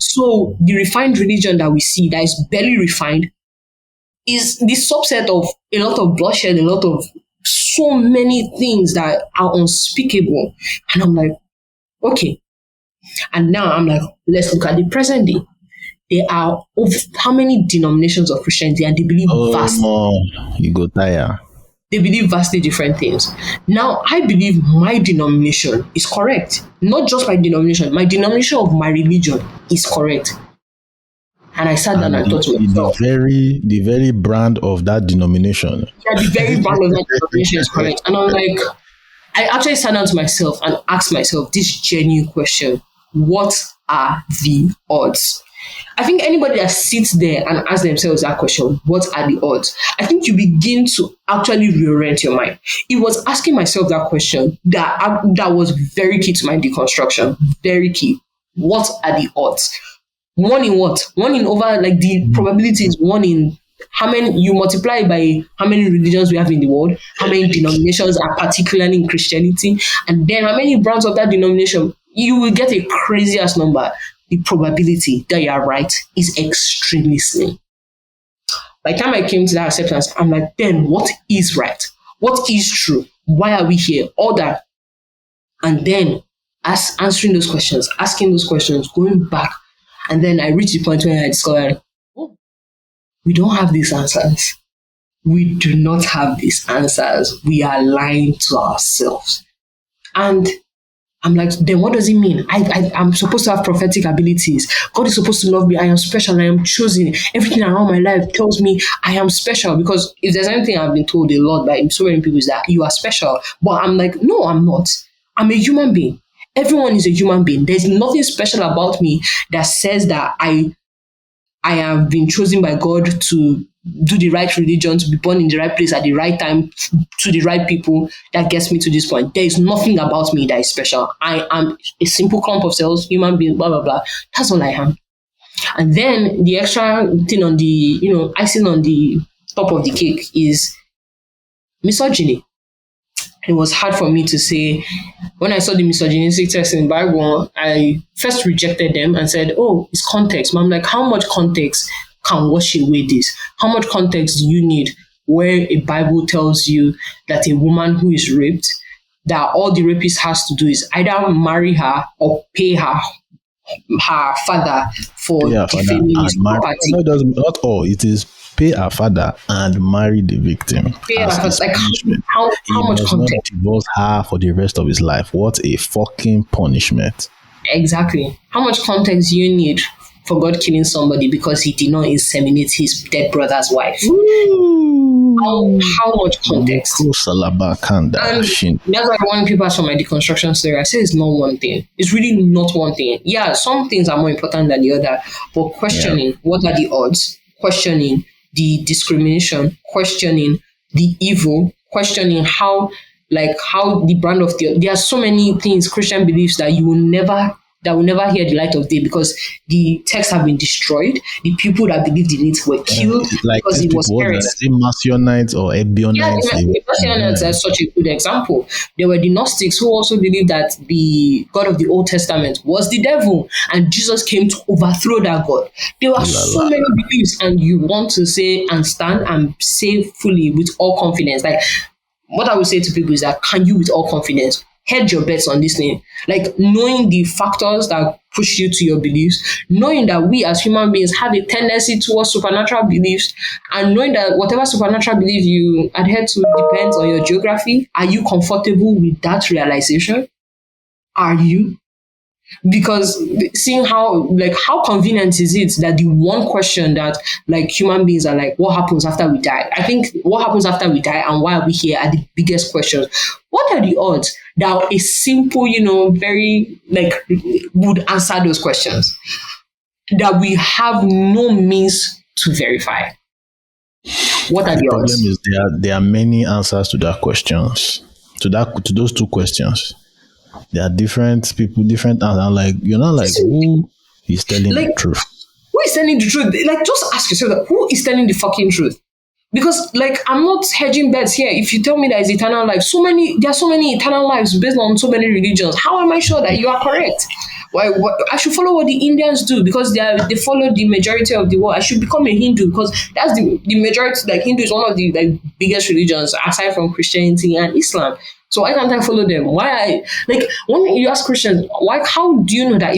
So the refined religion that we see, that is barely refined, is the subset of a lot of bloodshed, a lot of so many things that are unspeakable. And I'm like, okay. And now I'm like, let's look at the present day. There are how many denominations of Christianity, and they believe you go tire. They believe vastly different things. Now, I believe my denomination is correct. Not just my denomination. My denomination of my religion is correct. And I sat down and thought to myself, the very brand of that denomination. Yeah, the very brand of that denomination is correct. And I'm like, I actually sat down to myself and asked myself this genuine question. What are the odds? I think anybody that sits there and asks themselves that question, what are the odds? I think you begin to actually reorient your mind. It was asking myself that question that was very key to my deconstruction. Very key. What are the odds? One in what? One in over, like the probability is one in how many, you multiply by how many religions we have in the world, how many denominations are particularly in Christianity, and then how many brands of that denomination. You will get a crazy ass number. The probability that you are right is extremely slim. By the time I came to that acceptance, I'm like, then what is right? What is true? Why are we here? All that. And then answering those questions, asking those questions, going back. And then I reached the point where I discovered, oh, we don't have these answers. We do not have these answers. We are lying to ourselves. And I'm like, then what does it mean? I'm supposed to have prophetic abilities. God is supposed to love me. I am special. I am chosen. Everything around my life tells me I am special, because if there's anything I've been told a lot by so many people is that you are special. But I'm like, no, I'm not. I'm a human being. Everyone is a human being. There's nothing special about me that says that I have been chosen by God to do the right religion, to be born in the right place at the right time, to the right people, that gets me to this point. There is nothing about me that is special. I am a simple clump of cells, human being, blah, blah, blah. That's all I am. And then the extra thing on the, icing on the top of the cake is misogyny. It was hard for me to say, when I saw the misogynistic text in the Bible, I first rejected them and said, oh, it's context. But I'm like, how much context can wash away this? How much context do you need where a Bible tells you that a woman who is raped, that all the rapist has to do is either marry her or pay her father for defaming his property? No, it doesn't. Not all. It is pay her father and marry the victim. Pay her as father, his like punishment. how He much must not context? divorce her for the rest of his life. What a fucking punishment. Exactly. How much context do you need for God killing somebody because he did not inseminate his dead brother's wife? How much context? And that's why when people ask for my deconstruction story, I say it's not one thing. It's really not one thing. Yeah, some things are more important than the other, but questioning what are the odds, questioning the discrimination, questioning the evil, questioning how the brand of there are so many things, Christian beliefs that will never hear the light of day because the texts have been destroyed. The people that believed in it were killed because it was heresy. Marcionites or Ebionites. The Marcionites are such a good example. There were the Gnostics who also believed that the God of the Old Testament was the devil and Jesus came to overthrow that God. There are so many beliefs, and you want to say and stand and say fully with all confidence. Like, what I would say to people is that, can you with all confidence hedge your bets on this thing? Like, knowing the factors that push you to your beliefs, knowing that we as human beings have a tendency towards supernatural beliefs, and knowing that whatever supernatural belief you adhere to depends on your geography. Are you comfortable with that realization? Are you? Because seeing how convenient is it that the one question that like human beings are like, what happens after we die? I think what happens after we die and why are we here are the biggest questions. What are the odds that a simple, very would answer those questions that we have no means to verify? What are the problem odds? is there are many answers to that questions. To those two questions. There are different people, different answers. You're not like, who is telling the truth? Who is telling the truth? Like, just ask yourself that, who is telling the fucking truth? Because, I'm not hedging bets here. If you tell me there is eternal life, there are so many eternal lives based on so many religions. How am I sure that you are correct? I should follow what the Indians do because they follow the majority of the world. I should become a Hindu because that's the majority. Like, Hindu is one of the biggest religions aside from Christianity and Islam. So why can't I follow them? When you ask Christians, how do you know that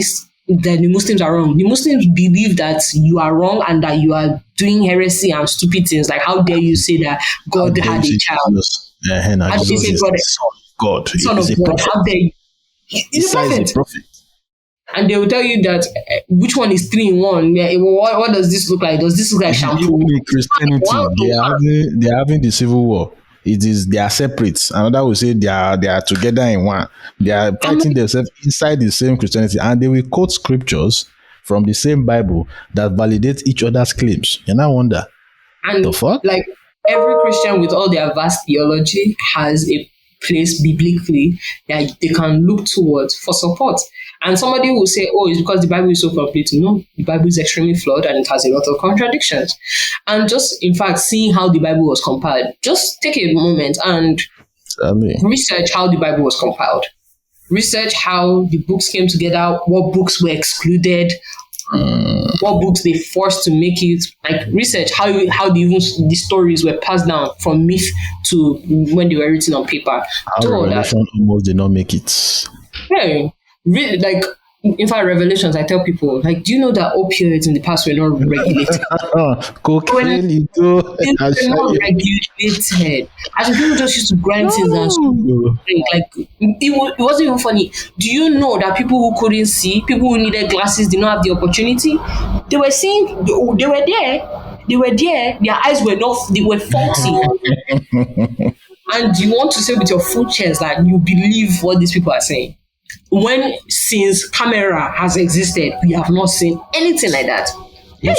the Muslims are wrong? The Muslims believe that you are wrong and that you are doing heresy and stupid things. Like, how dare you say that God had a child? How dare you say God? Son of God. How dare you? He's a prophet. And they will tell you that which one is 3 in 1. What does this look like? Does this look like shampoo? In Christianity, they are having the civil war. They are separate. Another will say they are together in one. They are fighting themselves inside the same Christianity, and they will quote scriptures from the same Bible that validate each other's claims. And I wonder, and the fuck? Like, every Christian with all their vast theology has a place biblically that they can look towards for support. And somebody will say, oh, it's because the Bible is so complete. No, the Bible is extremely flawed and it has a lot of contradictions. And just, in fact, seeing how the Bible was compiled, just take a moment and research how the Bible was compiled. Research how the books came together, what books were excluded, what books they forced to make it. Like, research how the stories were passed down from myth to when they were written on paper. How Revelation almost did not make it. Yeah. Really, in fact, Revelations, I tell people, do you know that opioids in the past were not regulated? Cocaine, they were not regulated. As in, people just used to grind things and drink. It wasn't even funny. Do you know that people who couldn't see, people who needed glasses, did not have the opportunity? They were seeing, they were there. They were there. Their eyes were they were faulty. And you want to say with your full chest that you believe what these people are saying. When since camera has existed, we have not seen anything like that. I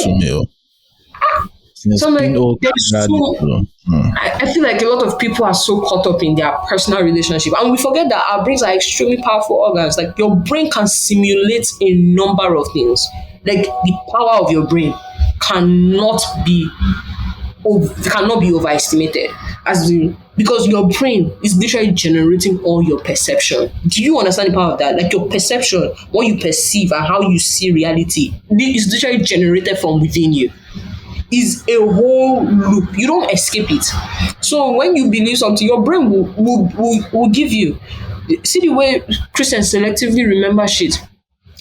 feel like a lot of people are so caught up in their personal relationship, and we forget that our brains are extremely powerful organs. Like, your brain can simulate a number of things. Like, the power of your brain cannot be overestimated, because your brain is literally generating all your perception. Do you understand the power of that? Like, your perception, what you perceive and how you see reality, is literally generated from within you. Is a whole loop. You don't escape it. So when you believe something, your brain will give you. See the way Christians selectively remember shit.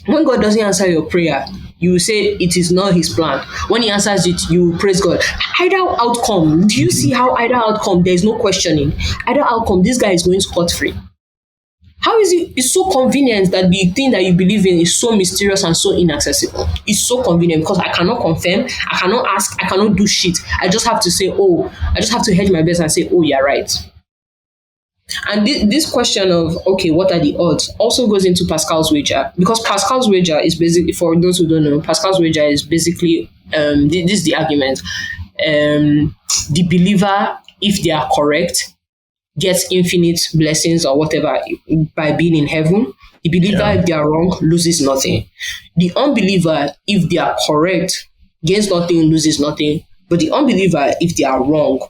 When God doesn't answer your prayer, you say it is not his plan. When he answers it, you praise God. Either outcome, do you see how either outcome, there is no questioning. Either outcome, this guy is going scot-free. How is it? It's so convenient that the thing that you believe in is so mysterious and so inaccessible. It's so convenient because I cannot confirm, I cannot ask, I cannot do shit. I just have to say, I just have to hedge my bets and say, you're right. And this question of, okay, what are the odds, also goes into Pascal's wager, because Pascal's wager is basically, for those who don't know, Pascal's wager is basically, this is the argument, the believer, if they are correct, gets infinite blessings or whatever by being in heaven. The believer, if they are wrong, loses nothing. The unbeliever, if they are correct, gains nothing, loses nothing. But the unbeliever, if they are wrong,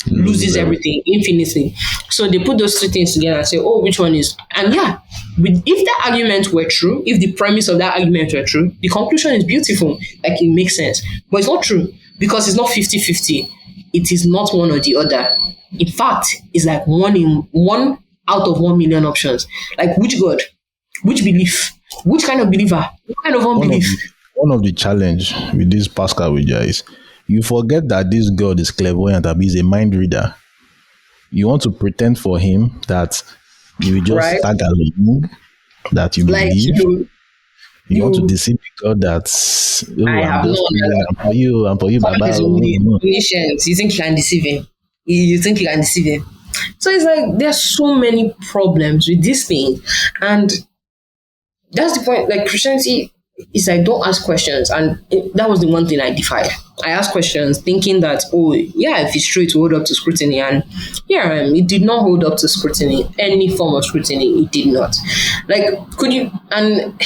loses everything infinitely. So they put those two things together and say, which one is? And if that argument were true, if the premise of that argument were true, the conclusion is beautiful. Like, it makes sense. But it's not true, because it's not 50-50. It is not one or the other. In fact, it's like one out of 1 million options. Like, which God, which belief, which kind of believer, what kind of unbelief? One of the challenge with this Pascal wager is you forget that this God is clairvoyant, that he's a mind reader. You want to pretend for him that you just tag along, that you believe. You want to deceive God that I'm for you, Baba. Omniscience. You think you can deceive him? You think you can deceive him? So it's like there are so many problems with this thing, and that's the point. Like, Christianity is like, don't ask questions, and that was the one thing I defied. I asked questions thinking that, if it's true, it will hold up to scrutiny, and it did not hold up to scrutiny. Any form of scrutiny, it did not. Like, could you? And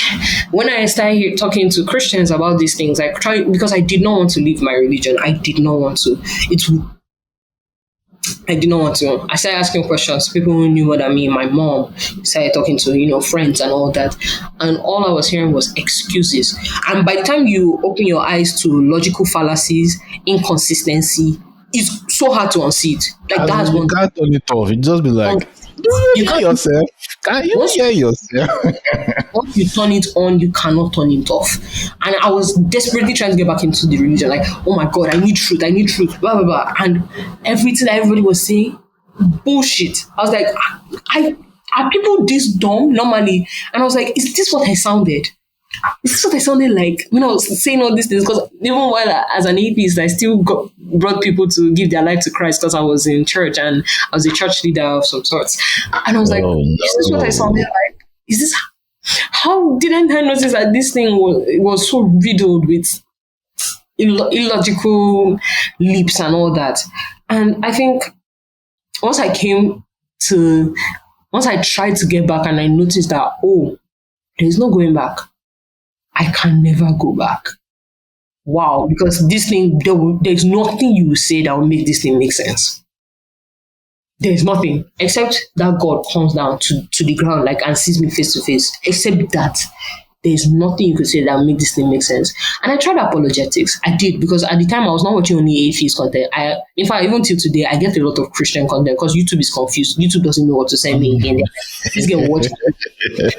when I started talking to Christians about these things, I tried, because I did not want to leave my religion. I did not want to. I did not want to. I started asking questions. People who knew what I mean. My mom started talking to, friends and all that. And all I was hearing was excuses. And by the time you open your eyes to logical fallacies, inconsistency, it's so hard to unsee it. Like, that's one. You can't turn it off. It just be like, you hear yourself? Can you hear yourself? Once you turn it on, you cannot turn it off. And I was desperately trying to get back into the religion. Like, oh my God, I need truth, blah, blah, blah. And everything that everybody was saying, bullshit. I was like, are people this dumb normally? And I was like, is this what I sounded? Is this what I sounded like when I was saying all these things? Because even while as an atheist, I still brought people to give their life to Christ, because I was in church and I was a church leader of some sorts. And I was like, is this what I sounded like? Is this? How didn't I notice that this thing was so riddled with illogical leaps and all that? And I think once I tried to get back and I noticed that, there's no going back. I can never go back. Wow, because this thing, there's nothing you will say that will make this thing make sense. There's nothing, except that God comes down to the ground and sees me face to face. Except that, there's nothing you could say that will make this thing make sense. And I tried apologetics. I did, because at the time I was not watching only atheist content. In fact, even till today, I get a lot of Christian content because YouTube is confused. YouTube doesn't know what to send me again. Please get watch.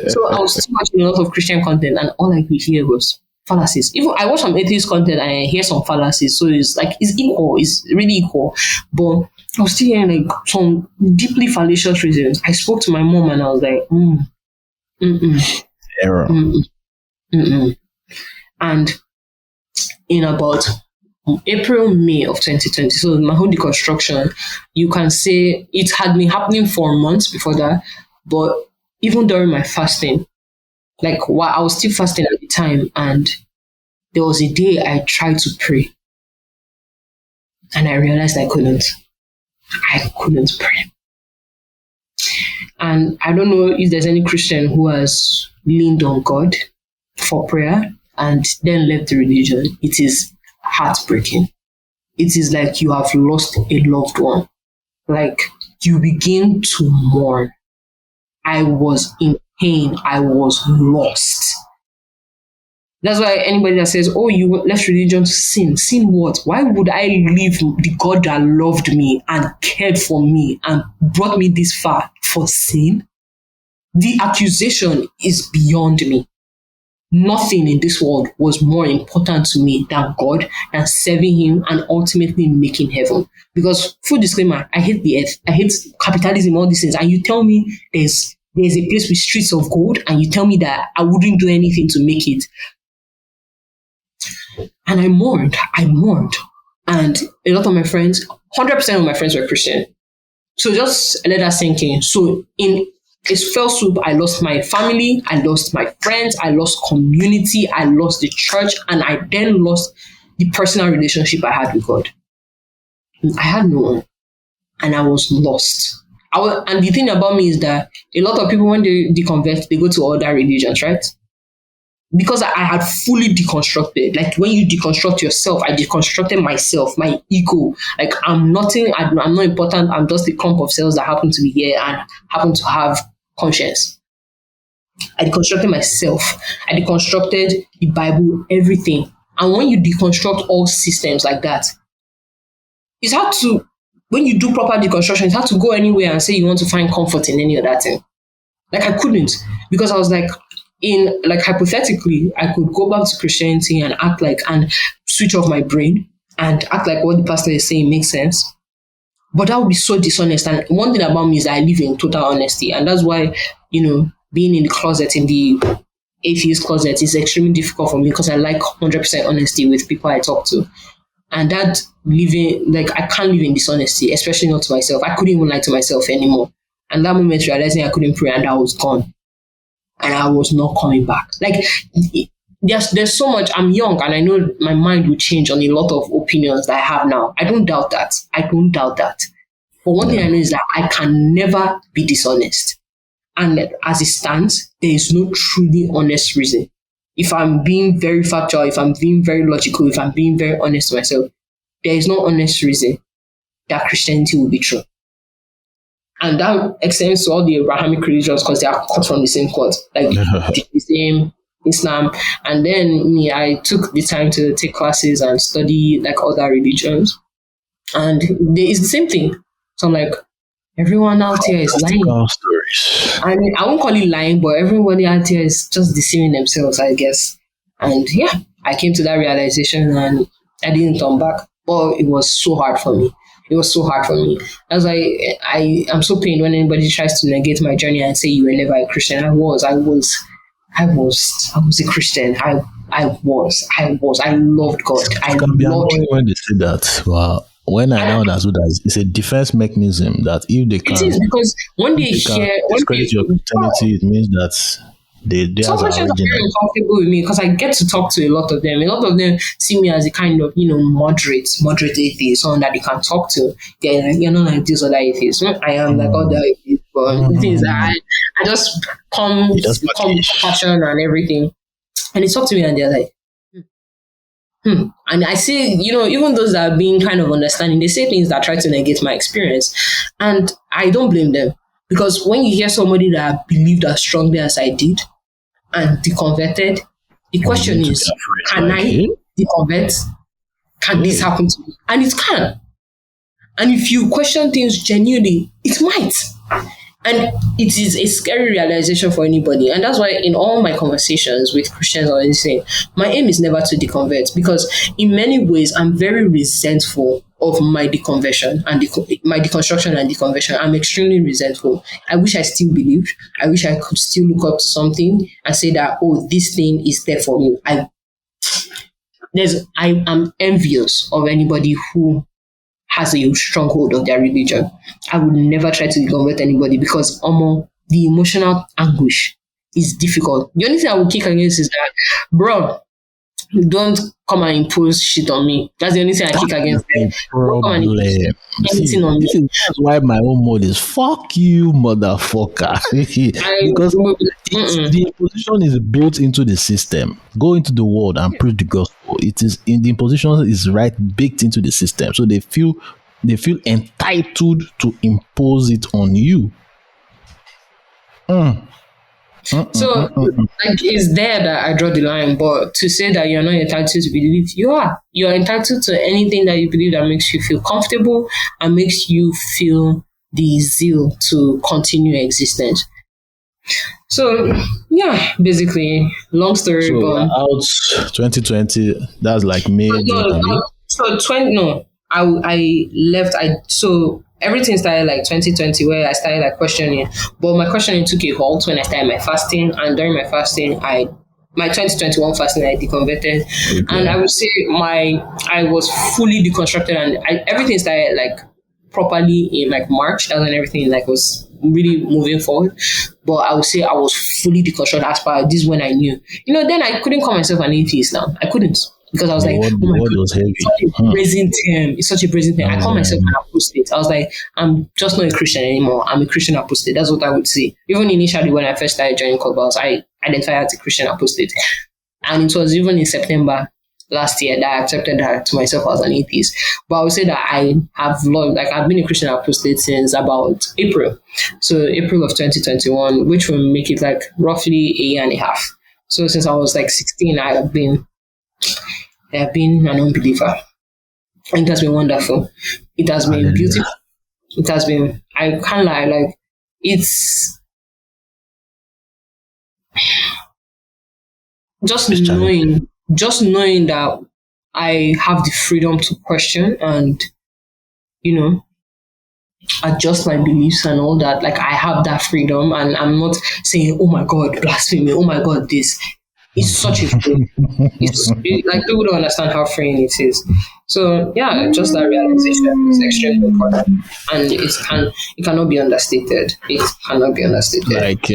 So I was still watching a lot of Christian content, and all I could hear was fallacies. Even I watch some atheist content and I hear some fallacies. So it's equal. It's really equal. But I was still hearing some deeply fallacious reasons. I spoke to my mom and I was like, error. And in about May of 2020, so my whole deconstruction, you can say it had been happening for months before that, but even during my fasting, while I was still fasting at the time, and there was a day I tried to pray and I realized I couldn't pray. And I don't know if there's any Christian who has leaned on God for prayer and then left the religion. It is heartbreaking. It is like you have lost a loved one. Like, you begin to mourn. I was in pain. I was lost. That's why anybody that says, you left religion to sin. Sin what? Why would I leave the God that loved me and cared for me and brought me this far for sin? The accusation is beyond me. nothing in this world was more important to me than God and serving Him and ultimately making heaven. Because, full disclaimer, I hate the earth, I hate capitalism, all these things. And you tell me there's a place with streets of gold, and you tell me that I wouldn't do anything to make it. And I mourned. And a lot of my friends, 100% of my friends were Christian. So just let that sink in. So in a fell swoop, I lost my family, I lost my friends, I lost community, I lost the church, and I then lost the personal relationship I had with God. I had no one, and I was lost. And the thing about me is that a lot of people, when they deconvert, they go to other religions, right? Because I had fully deconstructed. Like, when you deconstruct yourself, I deconstructed myself, my ego. Like, I'm nothing, I'm not important. I'm just a clump of cells that happen to be here and happen to have conscience. I deconstructed myself. I deconstructed the Bible, everything. And when you deconstruct all systems like that, it's hard to, when you do proper deconstruction, it's hard to go anywhere and say you want to find comfort in any of that thing. Like, I couldn't, because I was like, hypothetically, I could go back to Christianity and act like, and switch off my brain and act like what the pastor is saying makes sense. But that would be so dishonest. And one thing about me is that I live in total honesty. And that's why, being in the closet, in the atheist closet, is extremely difficult for me, because I like 100% honesty with people I talk to. And that I can't live in dishonesty, especially not to myself. I couldn't even lie to myself anymore. And that moment, realizing I couldn't pray, and I was gone. And I was not coming back. Like, there's so much. I'm young, and I know my mind will change on a lot of opinions that I have now. I don't doubt that. But one thing I know is that I can never be dishonest. And as it stands, there is no truly honest reason. If I'm being very factual, if I'm being very logical, if I'm being very honest to myself, there is no honest reason that Christianity will be true. And that extends to all the Abrahamic religions, because they are cut from the same cloth, like the same Islam. And then I took the time to take classes and study like other religions, and it's the same thing. So I'm like, everyone out here is lying. I mean, I won't call it lying, but everybody out here is just deceiving themselves, I guess. And yeah, I came to that realization, and I didn't turn back. But it was so hard for me. That's why I'm so pained when anybody tries to negate my journey and say you were never a Christian. I was a Christian. I loved God. It can be annoying when they say that. Wow. When I now understood that it's a defense mechanism, that if they can, it is, because when they discredit your Christianity, it means that they some Christians are very uncomfortable with me, because I get to talk to a lot of them. A lot of them see me as a kind of, moderate atheist, someone that they can talk to. You're not like these other atheists. I am like other atheists, but the thing is that I just come with passion and everything. And they talk to me and they're like, And I say, even those that are being kind of understanding, they say things that try to negate my experience. And I don't blame them, because when you hear somebody that believed as strongly as I did and deconverted, the question is, can I deconvert? Can this happen to me? And it can. And if you question things genuinely, it might. And it is a scary realization for anybody. And that's why in all my conversations with Christians or anything, my aim is never to deconvert, because in many ways, I'm very resentful of my deconversion and my deconstruction and deconversion. I'm extremely resentful. I wish I still believed. I wish I could still look up to something and say that, this thing is there for me. I'm envious of anybody who has a stronghold of their religion. I would never try to convert anybody, because the emotional anguish is difficult. The only thing I would kick against is that, bro, don't come and impose shit on me. That's the only thing I kick against. Anything on me. That's why my own mode is fuck you, motherfucker. Because the imposition is built into the system. Go into the world and preach the gospel. It is in the imposition is baked into the system. So they feel entitled to impose it on you. So, it's there that I draw the line. But to say that you're not entitled to believe, you are. You're entitled to anything that you believe that makes you feel comfortable and makes you feel the zeal to continue existence. So yeah, basically, long story, So but out 2020, that's like May, no, June, May. so 20 no, I left. I so everything started like 2020 where I started like questioning, but my questioning took a halt when I started my fasting, and during my fasting, my 2021 fasting, I deconverted, and I Okay. would say I was fully deconstructed, and everything started like properly in like March, and then everything like was really moving forward. But I would say I was fully deconstructed as per this is when I knew. Then I couldn't call myself an atheist now. I couldn't because I was The like, word, oh the my word god, was it's such heavy. a brazen term. It's such a brazen term. I call myself an apostate. I was like, I'm just not a Christian anymore. I'm a Christian apostate. That's what I would say. Even initially when I first started joining Clubhouse, I identified as a Christian apostate. And it was even in September last year that I accepted that to myself as an atheist. But I would say that I have loved, like I've been a Christian apostate since about April. So April of 2021, which will make it like roughly a year and a half. So since I was like 16, I have been an unbeliever. And it has been wonderful. It has been Hallelujah. beautiful. It has been, I can't lie, like it's just It's challenging. knowing that I have the freedom to question and, you know, adjust my beliefs and all that. Like I have that freedom and I'm not saying, oh my God, blasphemy, oh my God, this. It's such a freedom. Like people don't understand how freeing it is. So yeah, just that realization is extremely important, and it cannot be understated. It cannot be understated. Like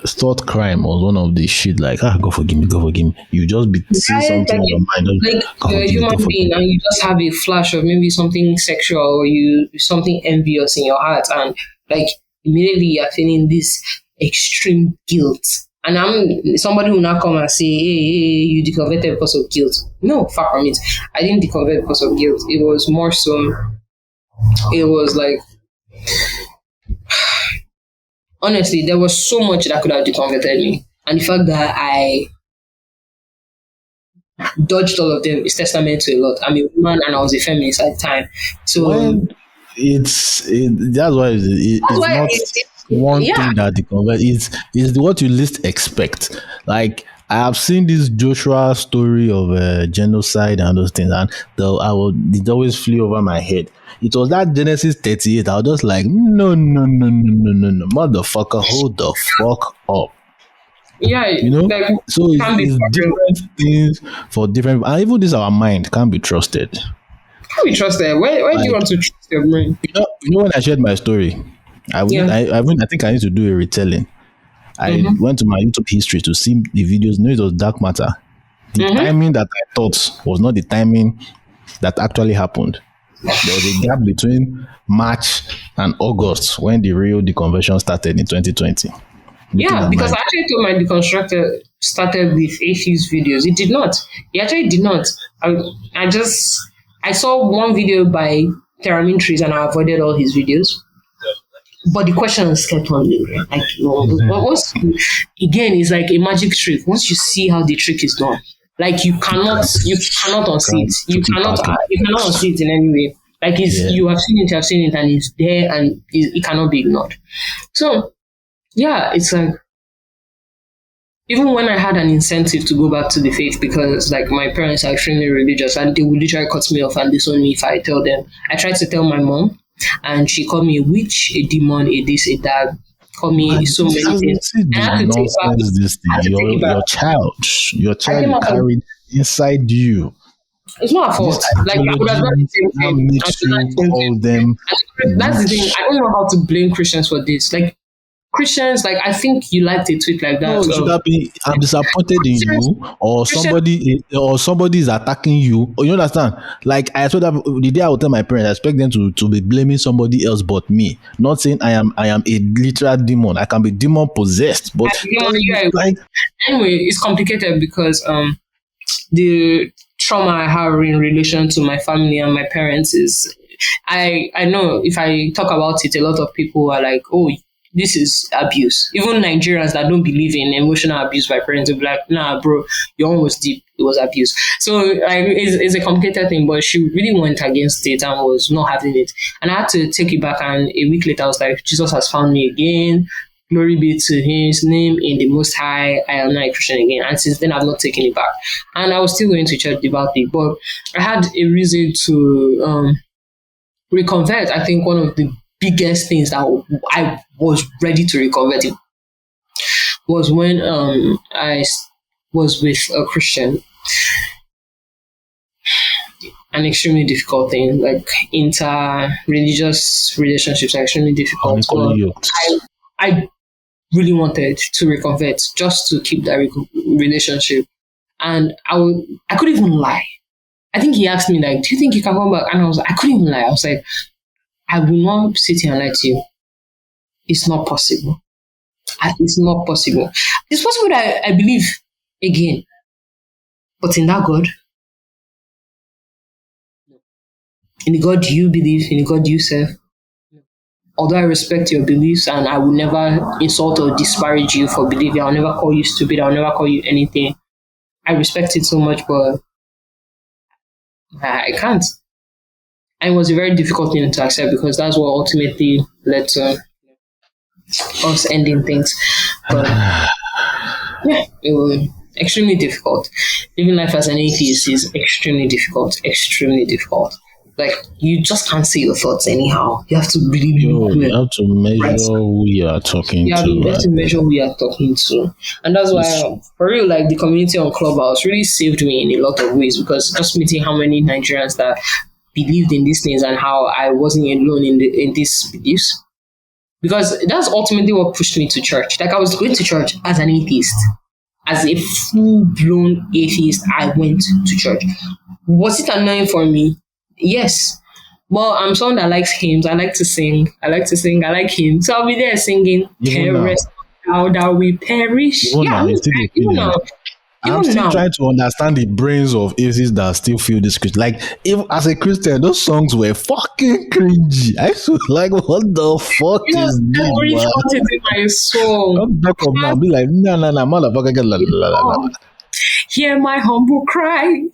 thought crime was one of the shit. Like God forgive me, God forgive me. You just be seeing Right? something in your mind. Like God you're a forgive me, human God forgive being me. and you just have a flash of maybe something sexual or you something envious in your heart, and like immediately you're feeling this extreme guilt. And I'm somebody who now come and say, hey, you deconverted because of guilt. No, far from it. I didn't deconvert because of guilt. It was more so, it was like, honestly, there was so much that could have deconverted me. And the fact that I dodged all of them is testament to a lot. I'm a woman and I was a feminist at the time. So When that's why that's it's why, not one yeah, thing that the convert is what you least expect. Like I have seen this Joshua story of genocide and those things, and it always flew over my head. It was that Genesis 38. I was just like, no, no, no, no, no, no, no, motherfucker, hold the fuck up. yeah, You know, like, so can be it's different things for different, and even this our mind can't be trusted. can be trusted. Why do you Like want to trust your brain? you know when I shared my story, Yeah. I think I need to do a retelling. I Mm-hmm. went to my YouTube history to see the videos. No, it was dark matter. The Mm-hmm. timing that I thought was not the timing that actually happened. There was a gap between March and August when the real deconversion started in 2020. Looking Yeah, at because my I actually thought my deconstructor started with atheist videos. It did not. It actually did not. I saw one video by Theremin Trees and I avoided all his videos. But the questions kept on lingering. Like, once again, it's like a magic trick. Once you see how the trick is done, like you cannot unsee it. can't put it past life. You cannot unsee it in any way. Like Yeah. you have seen it, and it's there, and it cannot be ignored. So yeah, it's like even when I had an incentive to go back to the faith because like my parents are extremely religious and they would literally cut me off and disown me if I tell them. I tried to tell my mom and she called me a witch, a demon, a this, a that, called me And so this many things. is And I the had to take it back. nonsense. This thing, I had to take it back. your I child came you out of carried inside you. it's not a This fault. Like I would have done the ideology same now thing. I makes would have done you the same call thing. them And that's the thing. witch. I don't know how to blame Christians for this. Like Christians, like I think you liked a tweet like No, that. it should have been. I'm disappointed in Christians, you, or Christians somebody is attacking you. Or you understand? Like I told them the day I would tell my parents, I expect them to be blaming somebody else but me. Not saying I am a literal demon. I can be demon possessed, but like anyway, it's complicated because the trauma I have in relation to my family and my parents is I know if I talk about it, a lot of people are like, oh, this is abuse. Even Nigerians that don't believe in emotional abuse by parents will be like, nah, bro, your own was deep. It was abuse. So like, it's a complicated thing, but she really went against it and was not having it. And I had to take it back. And a week later, I was like, Jesus has found me again. Glory be to his name in the Most High. I am not a Christian again. And since then, I've not taken it back. And I was still going to church devoutly. But I had a reason to reconvert. I think one of the biggest things that I was ready to reconvert it was when I was with a Christian. An extremely difficult thing, like inter-religious relationships are extremely difficult. So I really wanted to reconvert just to keep that relationship. And I couldn't even lie. I think he asked me, like, do you think you can come back? And I couldn't even lie. I was like, I will not sit here and lie to you. It's not possible. It's not possible. It's possible that I believe again. But in that God, in the God you believe, in the God you serve, although I respect your beliefs and I will never insult or disparage you for believing, I'll never call you stupid, I'll never call you anything. I respect it so much, but I can't. And it was a very difficult thing to accept because that's what ultimately led to us ending things. But yeah, it was extremely difficult. Living life as an atheist is extremely difficult, extremely difficult. Like, you just can't say your thoughts anyhow. You have to really you have to measure who you are talking to. You have to measure who you are talking to. And that's why, for real, like, the community on Clubhouse really saved me in a lot of ways, because just meeting how many Nigerians that believed in these things and how I wasn't alone in these beliefs. Because that's ultimately what pushed me to church. Like, I was going to church as an atheist. As a full-blown atheist, I went to church. Was it annoying for me? Yes. Well, I'm someone that likes hymns. I like to sing. I like hymns. So I'll be there singing, "Careless how that we perish." Even now. I'm still trying to understand the brains of atheists that still feel this Christian. Like, if as a Christian, those songs were fucking cringy. I feel like, what the fuck is this? What is in my soul? Don't back up now. Be like, no, motherfucker, get la la la la. Hear my humble cry.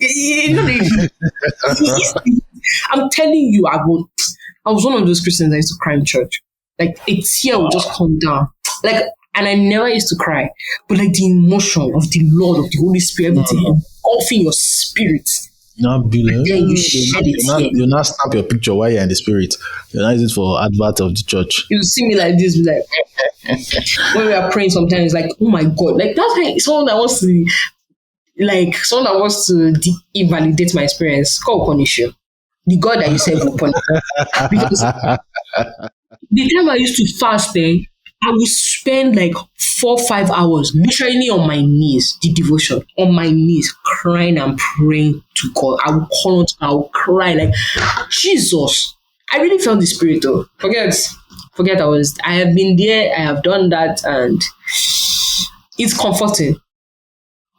I'm telling you, I was one of those Christians that used to cry in church. Like, a tear would just come down. Like, and I never used to cry. But like the emotion of the Lord, of the Holy Spirit, everything engulfing your spirit. Not be like, then you shed it. You not snap your picture while you're in the spirit. You're not using it for advert of the church. You see me like this, like when we are praying sometimes, like, oh my God. Like, that's like someone that wants to invalidate my experience. God will punish you. The God that you serve will punish you. Because the time I used to fast, I would spend like 4-5 hours literally on my knees, the devotion, on my knees, crying and praying to God. I would call out, I would cry like, Jesus. I really felt the spirit though. Forget I have been there, I have done that, and it's comforting.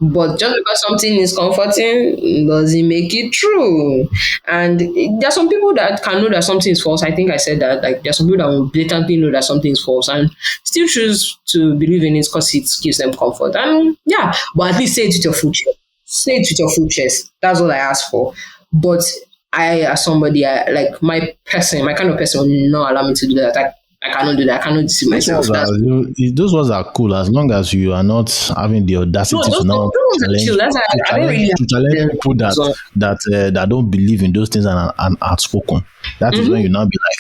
But just because something is comforting doesn't make it true. And there are some people that can know that something is false. I think I said that. Like, there are some people that will blatantly know that something is false and still choose to believe in it because it gives them comfort. And yeah, but at least say it with your full chest. Say it with your full chest. That's all I ask for. But I, as somebody, my kind of person will not allow me to do that. I cannot do that. I cannot deceive myself. Those ones are cool as long as you are not having the audacity to now challenge people that don't believe in those things and are outspoken. That is when you now be like.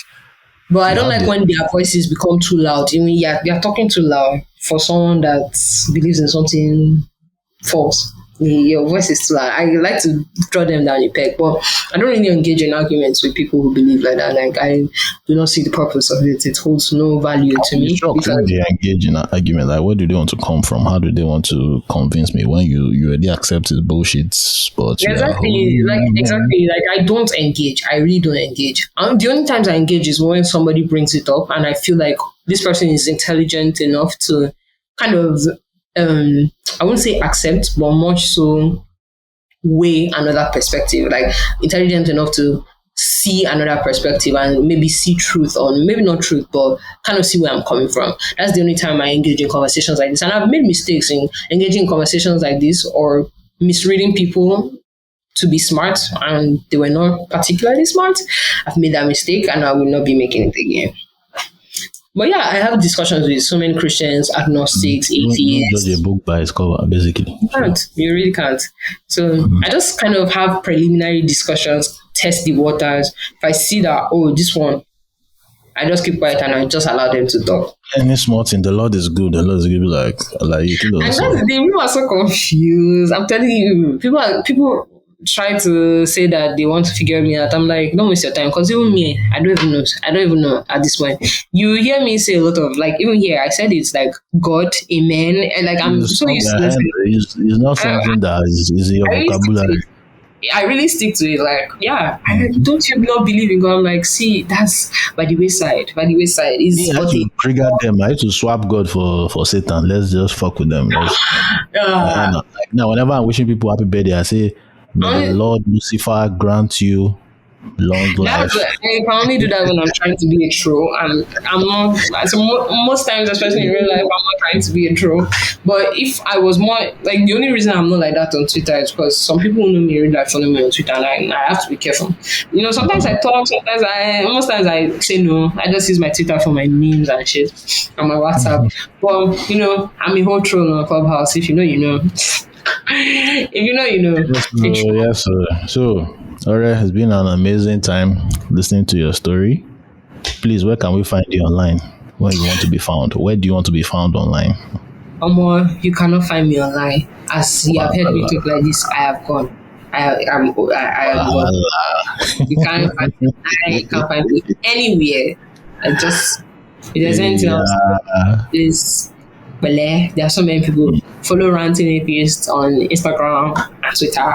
But I don't like when their voices become too loud. I mean, they're talking too loud for someone that believes in something false. Your voice is too loud. I like to draw them down a peg, but I don't really engage in arguments with people who believe like that. Like, I do not see the purpose of it. It holds no value to me. Sure, when they engage in an argument, like, where do they want to come from? How do they want to convince me when you already accept his bullshit? But exactly. Like, I don't engage. I really don't engage. The only times I engage is when somebody brings it up, and I feel like this person is intelligent enough to kind of. I wouldn't say accept, but much so weigh another perspective, like intelligent enough to see another perspective and maybe see truth, or maybe not truth, but kind of see where I'm coming from. That's the only time I engage in conversations like this. And I've made mistakes in engaging in conversations like this or misreading people to be smart, and they were not particularly smart. I've made that mistake and I will not be making it again. But yeah, I have discussions with so many Christians, agnostics, Don't judge a atheists. book by its cover, basically. You can't. You really can't. So I just kind of have preliminary discussions, test the waters. If I see that, oh, this one, I just keep quiet and I just allow them to talk. Any small thing, the Lord is good. The Lord is good. Like you can And that's also. the thing, people are so confused. I'm telling you, people try to say that they want to figure me out. I'm like, don't waste your time, because even me, I don't even know. I don't even know at this point. You hear me say a lot of, like, even here, I said it's like God, amen, and like I'm so used to listening. It's not something that is in your I really stick to vocabulary. it. I really stick to it. Like, yeah, don't you not believe in God? I'm like, see, that's by the wayside. By the wayside is I have what to trigger them. I have to swap God for Satan. Let's just fuck with them. Now, whenever I'm wishing people happy birthday, I say, may the Lord Lucifer grant you long life. I can only do that when I'm trying to be a troll. I'm not. So most times, especially in real life, I'm not trying to be a troll. But if I was more like, the only reason I'm not like that on Twitter is because some people who know me really like follow me on Twitter, and I have to be careful. You know, sometimes I talk, sometimes most times I say no. I just use my Twitter for my memes and shit, and my WhatsApp. But you know, I'm a whole troll on Clubhouse. If you know, you know. If you know, you know. Yes, sir. So, alright, it's been an amazing time listening to your story. Please, where can we find you online? Where you want to be found? Where do you want to be found online? You cannot find me online. As you have heard me talk like this, I have gone. I am gone. You can't find me anywhere. If there's anything else, there are so many people. Follow Ranting Atheist on Instagram and Twitter,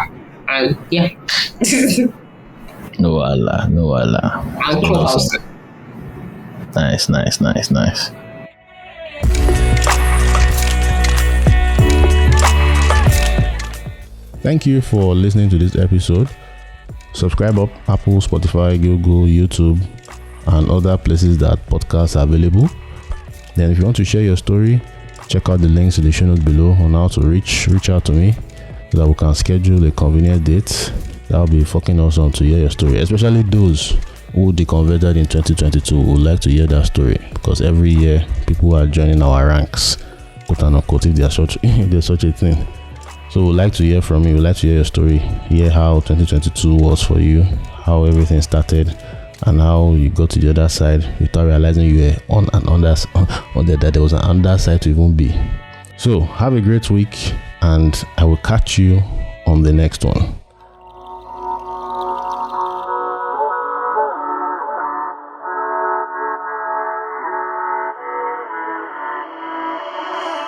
and yeah. No Allah. And Clubhouse. Nice. Thank you for listening to this episode. Subscribe up Apple, Spotify, Google, YouTube, and other places that podcasts are available. Then if you want to share your story, check out the links in the show notes below on how to reach out to me so that we can schedule a convenient date. That would be fucking awesome to hear your story, especially those who deconverted in 2022 would like to hear that story, because every year people are joining our ranks, quote unquote, if there's such a thing. So we'd like to hear from you. We'd like to hear your story, hear how 2022 was for you, how everything started, and how you got to the other side without realizing you were on that there was an underside to even be. So have a great week, and I will catch you on the next one.